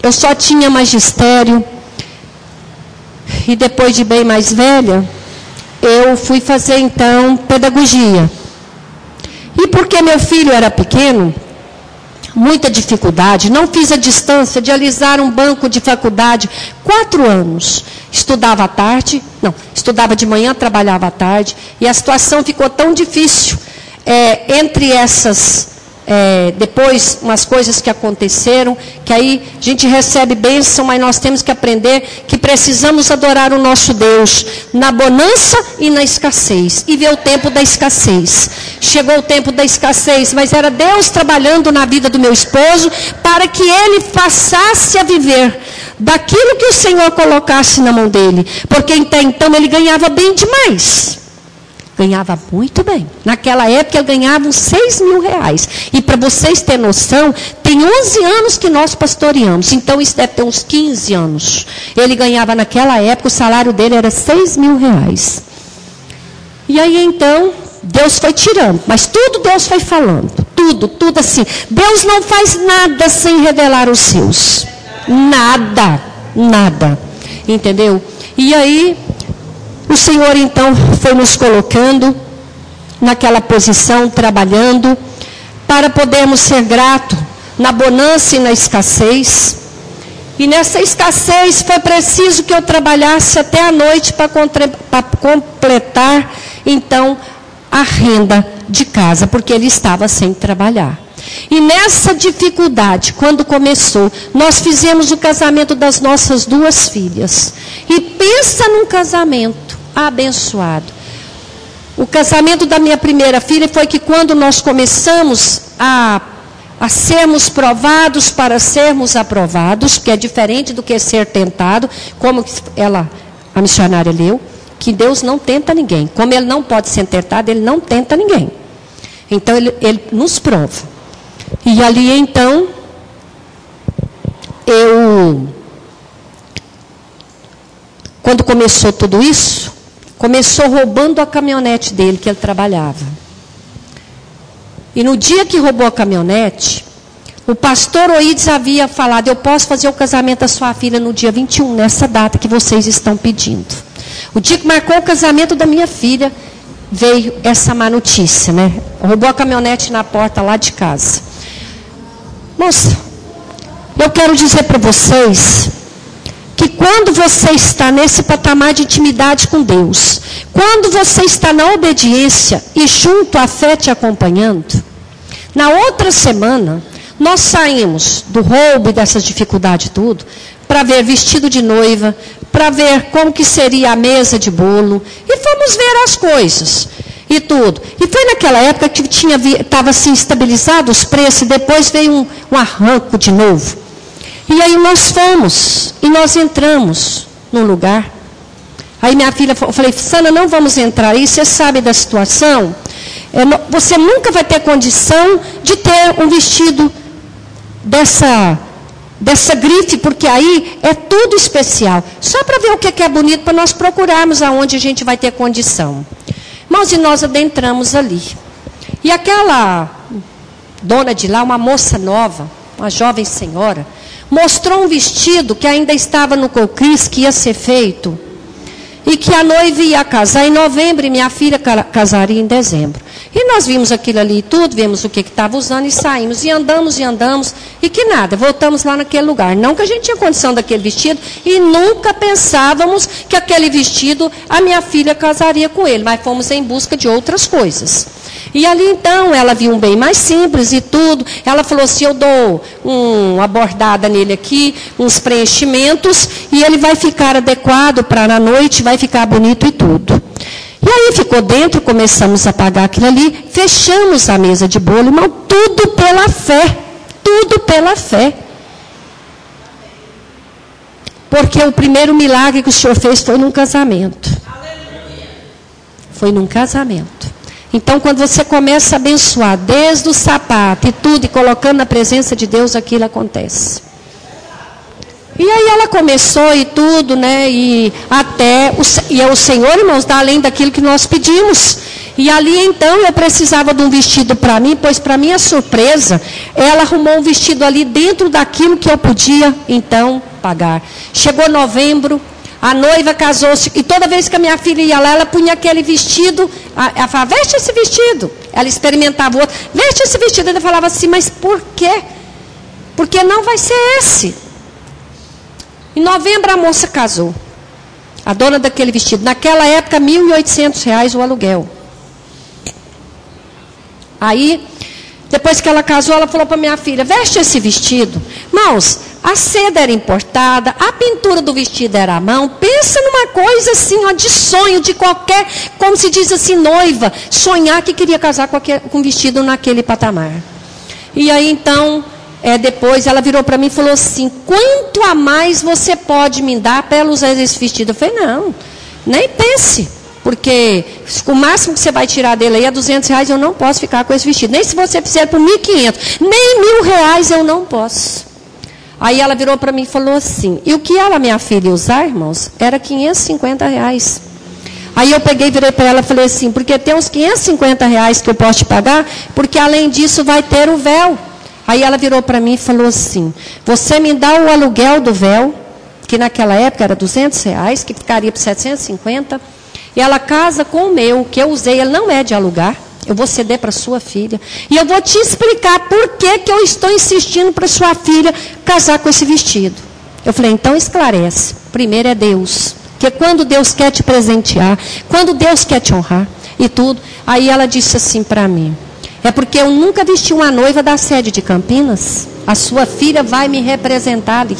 Speaker 2: Eu só tinha magistério, e depois de bem mais velha, eu fui fazer então pedagogia. E porque meu filho era pequeno, muita dificuldade, não fiz a distância de alisar um banco de faculdade, 4 anos. Estudava à tarde, estudava de manhã, trabalhava à tarde, e a situação ficou tão difícil, entre essas... depois umas coisas que aconteceram, que aí a gente recebe bênção, mas nós temos que aprender que precisamos adorar o nosso Deus na bonança e na escassez, e ver o tempo da escassez. Chegou o tempo da escassez, mas era Deus trabalhando na vida do meu esposo, para que ele passasse a viver daquilo que o Senhor colocasse na mão dele, porque até então ele ganhava bem demais. Ganhava muito bem. Naquela época, ele ganhava uns 6 mil reais. E para vocês terem noção, tem 11 anos que nós pastoreamos. Então, isso deve ter uns 15 anos. Ele ganhava naquela época, o salário dele era 6 mil reais. E aí, então, Deus foi tirando. Mas tudo Deus foi falando. Tudo assim. Deus não faz nada sem revelar os seus. Nada. Entendeu? E aí... o Senhor, então, foi nos colocando, naquela posição, trabalhando, para podermos ser gratos na bonança e na escassez. E nessa escassez foi preciso que eu trabalhasse até a noite para completar, então, a renda de casa, porque ele estava sem trabalhar. E nessa dificuldade, quando começou, nós fizemos o casamento das nossas 2 filhas. E pensa num casamento abençoado. O casamento da minha primeira filha foi que quando nós começamos a sermos provados para sermos aprovados, que é diferente do que ser tentado, como a missionária leu, que Deus não tenta ninguém. Como Ele não pode ser tentado, Ele não tenta ninguém. Então, Ele nos prova. E ali, então, quando começou tudo isso, começou roubando a caminhonete dele, que ele trabalhava. E no dia que roubou a caminhonete, o pastor Oídes havia falado: eu posso fazer o casamento da sua filha no dia 21, nessa data que vocês estão pedindo. O dia que marcou o casamento da minha filha, veio essa má notícia, né? Roubou a caminhonete na porta lá de casa. Moça, eu quero dizer para vocês que quando você está nesse patamar de intimidade com Deus, quando você está na obediência e junto à fé te acompanhando, na outra semana, nós saímos do roubo e dessas dificuldades tudo, para ver vestido de noiva, para ver como que seria a mesa de bolo, e fomos ver as coisas e tudo. E foi naquela época que estava assim estabilizado os preços, e depois veio um arranco de novo. E aí nós fomos, e nós entramos num lugar. Aí minha filha, eu falei: Sana, não vamos entrar aí, você sabe da situação. Você nunca vai ter condição de ter um vestido dessa grife, porque aí é tudo especial. Só para ver o que é bonito, para nós procurarmos aonde a gente vai ter condição. Irmãos, e nós adentramos ali. E aquela dona de lá, uma moça nova, uma jovem senhora, mostrou um vestido que ainda estava no cocris, que ia ser feito, e que a noiva ia casar em novembro, e minha filha casaria em dezembro. E nós vimos aquilo ali e tudo, vimos o que estava usando e saímos. E andamos, e que nada, voltamos lá naquele lugar. Não que a gente tinha condição daquele vestido, e nunca pensávamos que aquele vestido, a minha filha casaria com ele, mas fomos em busca de outras coisas. E ali então, ela viu um bem mais simples e tudo. Ela falou assim: eu dou uma bordada nele aqui, uns preenchimentos, e ele vai ficar adequado para na noite, vai ficar bonito e tudo. E aí ficou dentro, começamos a pagar aquilo ali, fechamos a mesa de bolo, irmão, tudo pela fé, tudo pela fé. Porque o primeiro milagre que o Senhor fez foi num casamento. Foi num casamento. Então, quando você começa a abençoar, desde o sapato e tudo, e colocando na presença de Deus, aquilo acontece. E aí ela começou e tudo, né? E o Senhor, irmãos, dá além daquilo que nós pedimos. E ali então eu precisava de um vestido para mim, pois para minha surpresa, ela arrumou um vestido ali dentro daquilo que eu podia então pagar. Chegou novembro, a noiva casou-se, e toda vez que a minha filha ia lá, ela punha aquele vestido, ela falava: veste esse vestido. Ela experimentava o outro: veste esse vestido. Ela falava assim: mas por quê? Porque não vai ser esse. Em novembro a moça casou. A dona daquele vestido. Naquela época, R$ 1.800 o aluguel. Aí, depois que ela casou, ela falou para minha filha: veste esse vestido. Irmãos, a seda era importada, a pintura do vestido era à mão. Pensa numa coisa assim, ó, de sonho, de qualquer, como se diz assim, noiva, sonhar que queria casar com vestido naquele patamar. E aí então, depois ela virou para mim e falou assim: quanto a mais você pode me dar para ela usar esse vestido? Eu falei: não, nem pense, porque o máximo que você vai tirar dele aí é R$200, eu não posso ficar com esse vestido. Nem se você fizer por 1.500, nem R$1.000 eu não posso. Aí ela virou para mim e falou assim: e o que ela, minha filha, ia usar, irmãos, era R$550. Aí eu peguei e virei para ela e falei assim: porque tem uns R$550 que eu posso te pagar, porque além disso vai ter o véu. Aí ela virou para mim e falou assim: você me dá o aluguel do véu, que naquela época era R$200, que ficaria por 750, e ela casa com o meu, que eu usei, ele não é de alugar, Eu vou ceder para sua filha. E eu vou te explicar por que eu estou insistindo para sua filha casar com esse vestido. Eu falei, então esclarece. Primeiro é Deus. Porque quando Deus quer te presentear, quando Deus quer te honrar e tudo. Aí ela disse assim para mim, é porque eu nunca vesti uma noiva da sede de Campinas. A sua filha vai me representar ali.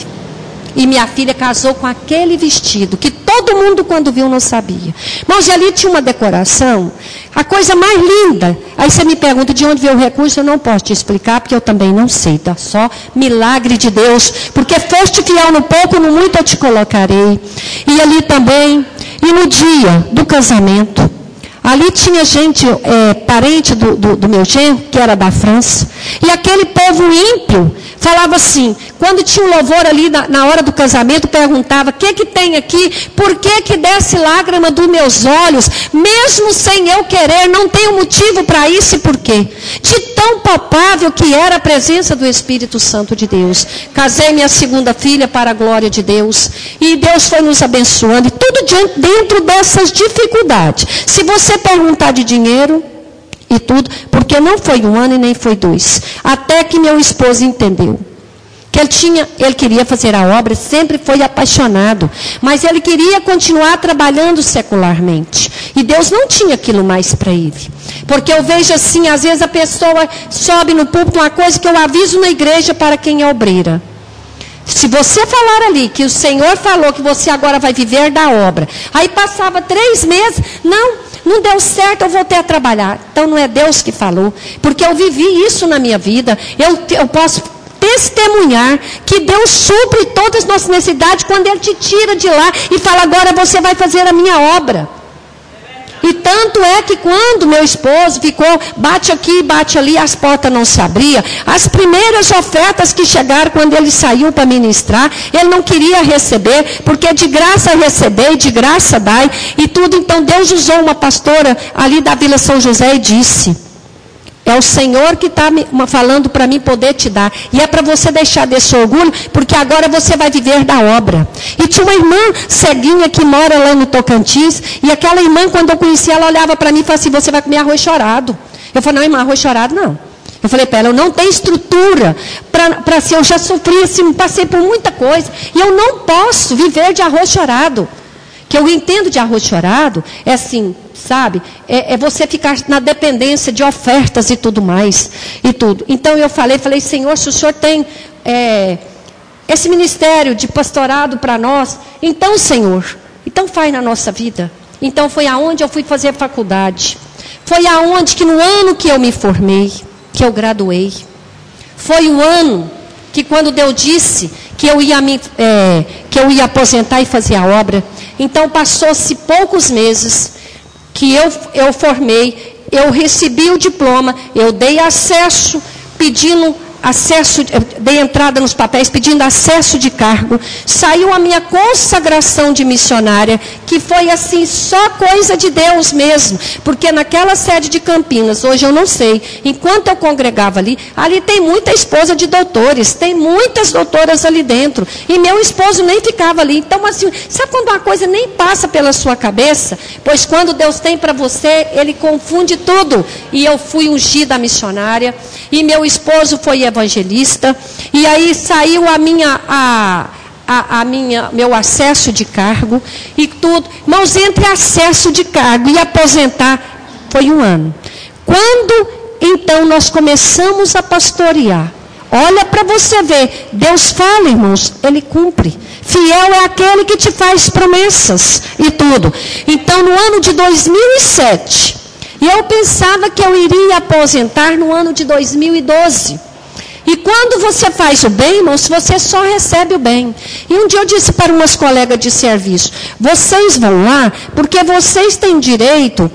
Speaker 2: E minha filha casou com aquele vestido, que todo mundo quando viu não sabia. Mas ali tinha uma decoração, a coisa mais linda. Aí você me pergunta de onde veio o recurso, eu não posso te explicar, porque eu também não sei. Tá? Só milagre de Deus, porque foste fiel no pouco, no muito eu te colocarei. E ali também, e no dia do casamento, ali tinha gente, parente do meu genro, que era da França. E aquele povo ímpio falava assim, quando tinha um louvor ali na hora do casamento, perguntava, o que tem aqui? Por que desce lágrima dos meus olhos? Mesmo sem eu querer, não tenho motivo para isso e por quê? De tão palpável que era a presença do Espírito Santo de Deus. Casei minha segunda filha para a glória de Deus. E Deus foi nos abençoando. E tudo dentro dessas dificuldades. Se você perguntar de dinheiro e tudo, porque não foi 1 ano e nem foi 2. Até que meu esposo entendeu. Que ele queria fazer a obra, sempre foi apaixonado. Mas ele queria continuar trabalhando secularmente. E Deus não tinha aquilo mais para ele. Porque eu vejo assim, às vezes a pessoa sobe no púlpito uma coisa que eu aviso na igreja para quem é obreira. Se você falar ali que o Senhor falou que você agora vai viver da obra. Aí passava 3 meses, não deu certo, eu voltei a trabalhar. Então não é Deus que falou. Porque eu vivi isso na minha vida. Eu posso testemunhar que Deus supre todas as nossas necessidades quando Ele te tira de lá e fala, agora você vai fazer a minha obra. E tanto é que quando meu esposo ficou, bate aqui, bate ali, as portas não se abriam. As primeiras ofertas que chegaram quando ele saiu para ministrar, ele não queria receber, porque de graça receber, de graça dai, e tudo. Então Deus usou uma pastora ali da Vila São José e disse, é o Senhor que está falando para mim poder te dar. E é para você deixar desse orgulho, porque agora você vai viver da obra. E tinha uma irmã ceguinha que mora lá no Tocantins. E aquela irmã, quando eu conheci ela, olhava para mim e falava assim, você vai comer arroz chorado. Eu falei, não, irmã, arroz chorado não. Eu falei para ela, eu não tenho estrutura para assim, eu já sofri assim, passei por muita coisa. E eu não posso viver de arroz chorado. Que eu entendo de arroz chorado, é assim, sabe? É você ficar na dependência de ofertas e tudo mais. E tudo. Então eu falei, Senhor, se o Senhor tem esse ministério de pastorado para nós, então, Senhor, então faz na nossa vida. Então foi aonde eu fui fazer faculdade. Foi aonde que no ano que eu me formei, que eu graduei. Foi o ano que quando Deus disse que eu ia aposentar e fazer a obra. Então passou-se poucos meses que eu formei, eu recebi o diploma, eu dei acesso, dei entrada nos papéis pedindo acesso de cargo, saiu a minha consagração de missionária, que foi assim, só coisa de Deus mesmo, porque naquela sede de Campinas, hoje eu não sei, enquanto eu congregava ali tem muita esposa de doutores, tem muitas doutoras ali dentro, e meu esposo nem ficava ali. Então assim, sabe quando uma coisa nem passa pela sua cabeça? Pois quando Deus tem para você, Ele confunde tudo. E eu fui ungida missionária, e meu esposo foi evangelista, e aí saiu meu acesso de cargo e tudo. Mas entre acesso de cargo e aposentar foi 1 ano. Quando então nós começamos a pastorear, olha para você ver, Deus fala, irmãos, Ele cumpre. Fiel é aquele que te faz promessas e tudo. Então no ano de 2007, eu pensava que eu iria aposentar no ano de 2012. E quando você faz o bem, irmãos, você só recebe o bem. E um dia eu disse para umas colegas de serviço, vocês vão lá, porque vocês têm direito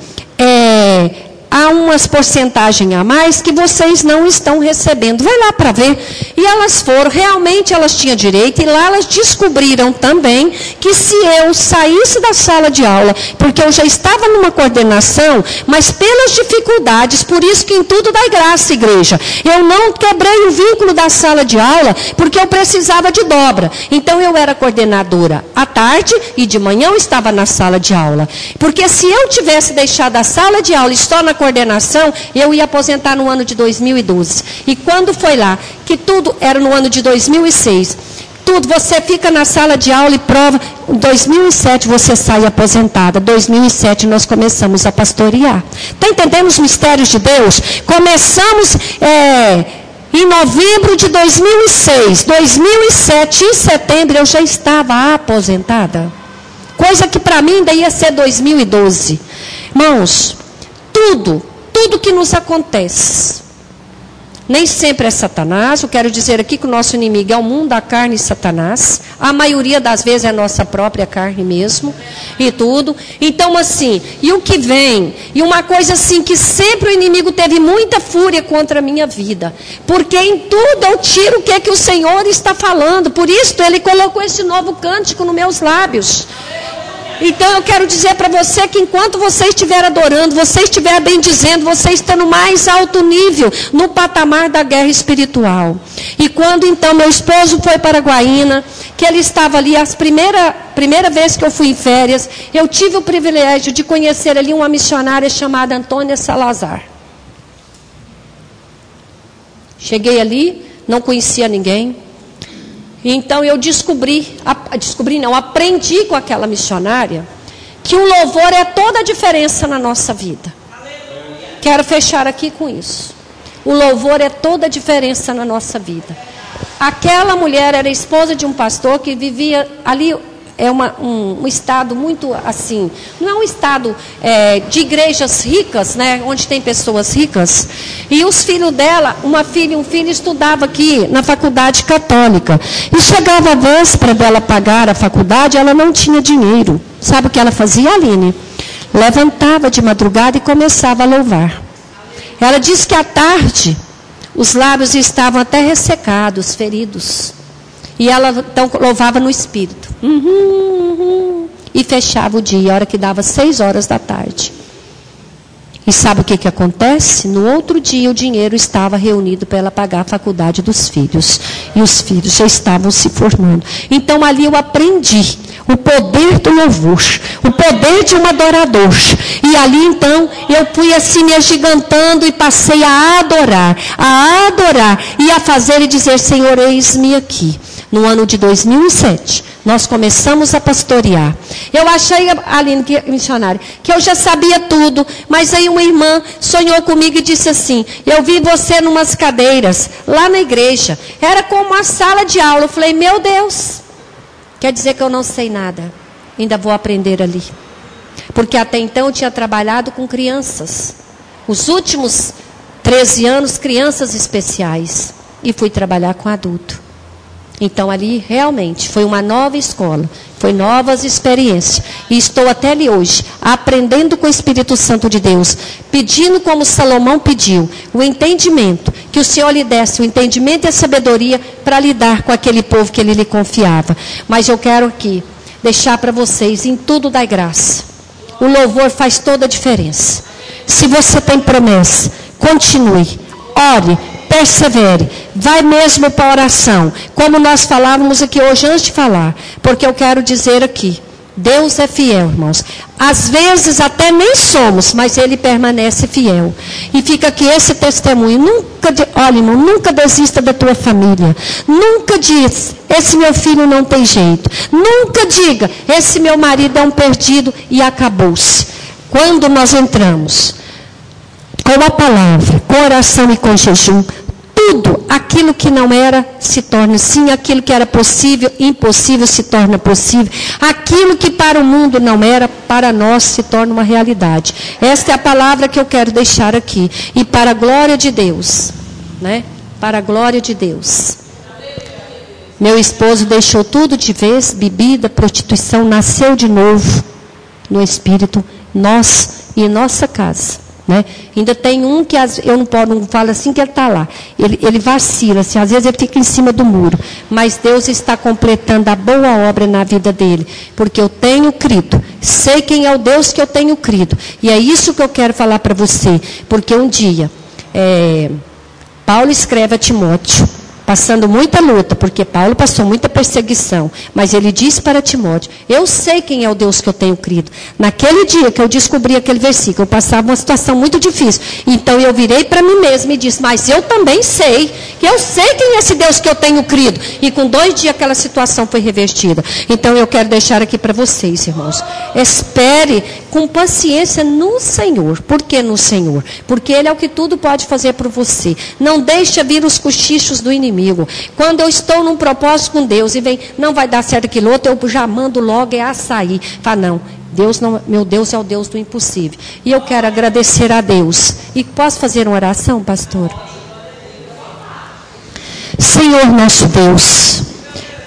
Speaker 2: a umas porcentagens a mais que vocês não estão recebendo. Vai lá para ver. E elas foram, realmente elas tinham direito, e lá elas descobriram também que se eu saísse da sala de aula, porque eu já estava numa coordenação, mas pelas dificuldades, por isso que em tudo dá graça, igreja. Eu não quebrei o vínculo da sala de aula, porque eu precisava de dobra. Então eu era coordenadora à tarde, e de manhã eu estava na sala de aula. Porque se eu tivesse deixado a sala de aula e estou na coordenação, eu ia aposentar no ano de 2012. E quando foi lá, que tudo era no ano de 2006, tudo, você fica na sala de aula e prova, em 2007 você sai aposentada, 2007 nós começamos a pastorear. Está entendendo os mistérios de Deus? Começamos em novembro de 2006, 2007, em setembro eu já estava aposentada. Coisa que para mim ainda ia ser 2012. Irmãos, tudo que nos acontece, nem sempre é Satanás. Eu quero dizer aqui que o nosso inimigo é o mundo, a carne e Satanás. A maioria das vezes é a nossa própria carne mesmo. E tudo. Então assim, e o que vem? E uma coisa assim, que sempre o inimigo teve muita fúria contra a minha vida. Porque em tudo eu tiro o que o Senhor está falando. Por isso Ele colocou esse novo cântico nos meus lábios. Então eu quero dizer para você que enquanto você estiver adorando, você estiver bendizendo, você está no mais alto nível, no patamar da guerra espiritual. E quando então meu esposo foi para Guaína, que ele estava ali, a primeira vez que eu fui em férias, eu tive o privilégio de conhecer ali uma missionária chamada Antônia Salazar. Cheguei ali, não conhecia ninguém. Então eu aprendi com aquela missionária que o louvor é toda a diferença na nossa vida. Quero fechar aqui com isso. O louvor é toda a diferença na nossa vida. Aquela mulher era esposa de um pastor que vivia ali, um estado muito assim, não é um estado de igrejas ricas, né, onde tem pessoas ricas, e os filhos dela, uma filha e um filho, estudavam aqui na faculdade católica, e chegava a véspera dela pagar a faculdade, ela não tinha dinheiro. Sabe o que ela fazia, Aline? Levantava de madrugada e começava a louvar. Ela disse que à tarde os lábios estavam até ressecados, feridos. E ela então louvava no espírito. E fechava o dia, a hora que dava 6 horas da tarde. E sabe o que acontece? No outro dia o dinheiro estava reunido para ela pagar a faculdade dos filhos. E os filhos já estavam se formando. Então ali eu aprendi o poder do louvor, o poder de um adorador. E ali então eu fui assim me agigantando e passei a adorar e a fazer e dizer: Senhor, eis-me aqui. No ano de 2007, nós começamos a pastorear. Eu achei, Aline, missionária, que eu já sabia tudo, mas aí uma irmã sonhou comigo e disse assim: eu vi você numas cadeiras, lá na igreja, era como uma sala de aula. Eu falei: meu Deus, quer dizer que eu não sei nada, ainda vou aprender ali. Porque até então eu tinha trabalhado com crianças, os últimos 13 anos, crianças especiais, e fui trabalhar com adulto. Então ali realmente foi uma nova escola, foi novas experiências. E estou até ali hoje, aprendendo com o Espírito Santo de Deus, pedindo como Salomão pediu, o entendimento, que o Senhor lhe desse o entendimento e a sabedoria para lidar com aquele povo que Ele lhe confiava. Mas eu quero aqui deixar para vocês, em tudo dai graça. O louvor faz toda a diferença. Se você tem promessa, continue, ore, persevere, vai mesmo para a oração, como nós falávamos aqui hoje antes de falar, porque eu quero dizer aqui, Deus é fiel, irmãos. Às vezes até nem somos, mas Ele permanece fiel. E fica aqui esse testemunho. Olha, irmão, nunca desista da tua família. Nunca diz: esse meu filho não tem jeito. Nunca diga: esse meu marido é um perdido e acabou-se. Quando nós entramos com a palavra, com oração e com jejum, tudo aquilo que não era se torna sim, aquilo que era possível, impossível se torna possível, aquilo que para o mundo não era, para nós se torna uma realidade. Esta é a palavra que eu quero deixar aqui, e para a glória de Deus, né? Para a glória de Deus. Meu esposo deixou tudo de vez, bebida, prostituição, nasceu de novo no Espírito, nós e nossa casa. Né? Ainda tem um que eu não falo assim que ele está lá. Ele vacila, assim, às vezes ele fica em cima do muro. Mas Deus está completando a boa obra na vida dele. Porque eu tenho crido. Sei quem é o Deus que eu tenho crido. E é isso que eu quero falar para você. Porque um dia, Paulo escreve a Timóteo. passando muita luta, porque Paulo passou muita perseguição, mas ele disse para Timóteo, eu sei quem é o Deus que eu tenho crido. Naquele dia que eu descobri aquele versículo, eu passava uma situação muito difícil, então eu virei para mim mesma e disse, mas eu também sei, que eu sei quem é esse Deus que eu tenho crido, e com 2 dias aquela situação foi revertida. Então eu quero deixar aqui para vocês, irmãos, espere com paciência no Senhor. Por que no Senhor? Porque Ele é o que tudo pode fazer por você. Não deixe vir os cochichos do inimigo. Quando eu estou num propósito com Deus e vem, não vai dar certo aquilo outro, eu já mando logo a sair. Fala, não, Deus não, meu Deus é o Deus do impossível. E eu quero agradecer a Deus. E posso fazer uma oração, pastor? Senhor nosso Deus,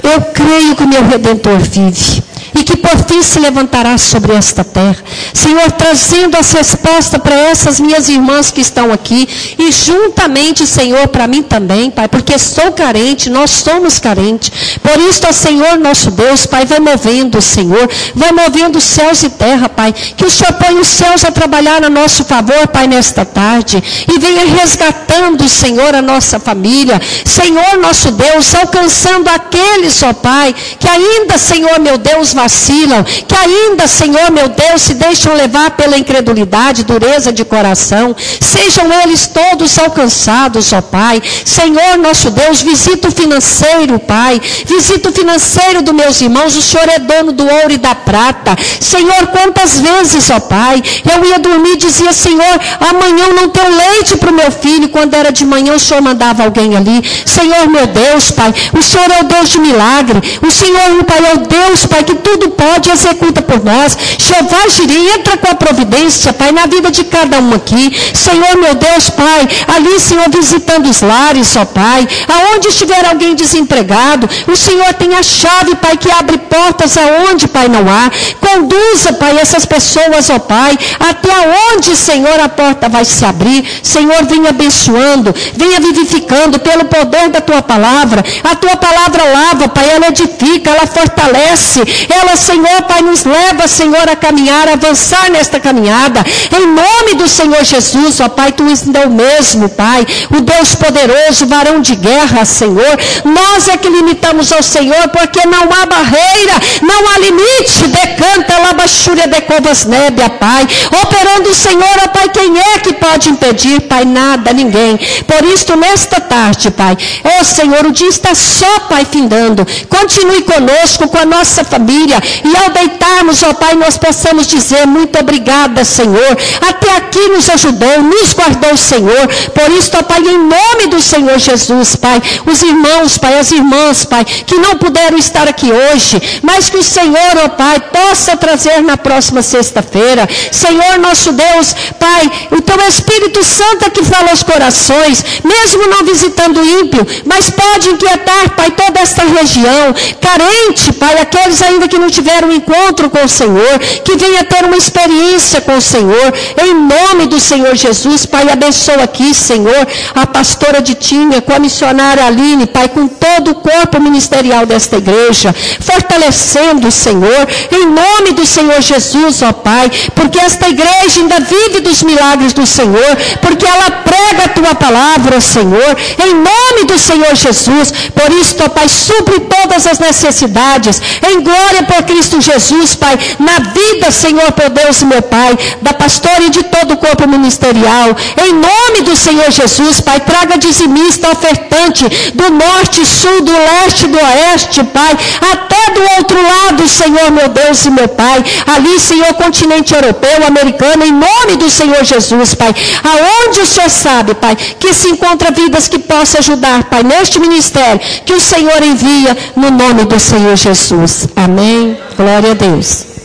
Speaker 2: eu creio que o meu Redentor vive. E que por fim se levantará sobre esta terra. Senhor, trazendo as respostas para essas minhas irmãs que estão aqui. E juntamente, Senhor, para mim também, Pai. Porque sou carente, nós somos carentes. Por isso, ó Senhor, nosso Deus, Pai, vai movendo, Senhor. Vai movendo céus e terra, Pai. Que o Senhor ponha os céus a trabalhar a nosso favor, Pai, nesta tarde. E venha resgatando, Senhor, a nossa família. Senhor, nosso Deus, alcançando aqueles, ó Pai, que ainda, Senhor, meu Deus, vacilam, que ainda, Senhor, meu Deus, se deixam levar pela incredulidade, dureza de coração, sejam eles todos alcançados, ó Pai. Senhor, nosso Deus, visita o financeiro, Pai, visita o financeiro dos meus irmãos, o Senhor é dono do ouro e da prata. Senhor, quantas vezes, ó Pai, eu ia dormir e dizia, Senhor, amanhã eu não tenho leite para o meu filho, quando era de manhã o Senhor mandava alguém ali. Senhor, meu Deus, Pai, o Senhor é o Deus de milagre, o Senhor, Pai, é o Deus, Pai, que tudo pode e executa por nós. Jeová Jireh, entra com a providência, Pai, na vida de cada um aqui. Senhor, meu Deus, Pai, ali, Senhor, visitando os lares, ó Pai, aonde estiver alguém desempregado, o Senhor tem a chave, Pai, que abre portas aonde, Pai, não há. Conduza, Pai, essas pessoas, ó Pai, até aonde, Senhor, a porta vai se abrir. Senhor, venha abençoando, venha vivificando pelo poder da Tua palavra. A Tua palavra lava, Pai, ela edifica, ela fortalece, ela, Senhor, Pai, nos leva, Senhor, a caminhar, a avançar nesta caminhada. Em nome do Senhor Jesus, ó Pai, Tu ainda é o mesmo, Pai, o Deus poderoso, varão de guerra, Senhor. Nós é que limitamos ao Senhor, porque não há barreira, não há limite. Decanta, labachúria de covas nébia, Pai. Operando o Senhor, ó Pai, quem é que pode impedir, Pai? Nada, ninguém. Por isso, nesta tarde, Pai, ó Senhor, o dia está só, Pai, findando. Continue conosco, com a nossa família, e ao deitarmos, ó Pai, nós possamos dizer muito obrigada, Senhor, até aqui nos ajudou, nos guardou, Senhor. Por isso, ó Pai, em nome do Senhor Jesus, Pai, os irmãos, Pai, as irmãs, Pai, que não puderam estar aqui hoje, mas que o Senhor, ó Pai, possa trazer na próxima sexta-feira, Senhor nosso Deus, Pai, o Teu Espírito Santo que fala aos corações, mesmo não visitando o ímpio, mas pode inquietar, Pai, toda esta região, carente, Pai, aqueles ainda que não tiveram um encontro com o Senhor, que venha ter uma experiência com o Senhor, em nome do Senhor Jesus, Pai, abençoa aqui, Senhor, a pastora Ditinha, com a missionária Aline, Pai, com todo o corpo ministerial desta igreja, fortalecendo, Senhor, em nome do Senhor Jesus, ó Pai, porque esta igreja ainda vive dos milagres do Senhor, porque ela prega a Tua palavra, Senhor, em nome do Senhor Jesus. Por isso, ó Pai, supre todas as necessidades, em glória por Cristo Jesus, Pai, na vida, Senhor, por Deus, meu Pai, da pastora e de todo o corpo ministerial, em nome do Senhor Jesus, Pai, traga dizimista, ofertante, do norte, sul, do leste, do oeste, Pai, até do outro lado, Senhor, meu Deus e meu Pai, ali, Senhor, continente europeu, americano, em nome do Senhor Jesus, Pai, aonde o Senhor sabe, Pai, que se encontra vidas que possa ajudar, Pai, neste ministério, que o Senhor envia, no nome do Senhor Jesus. Amém. Glória a Deus.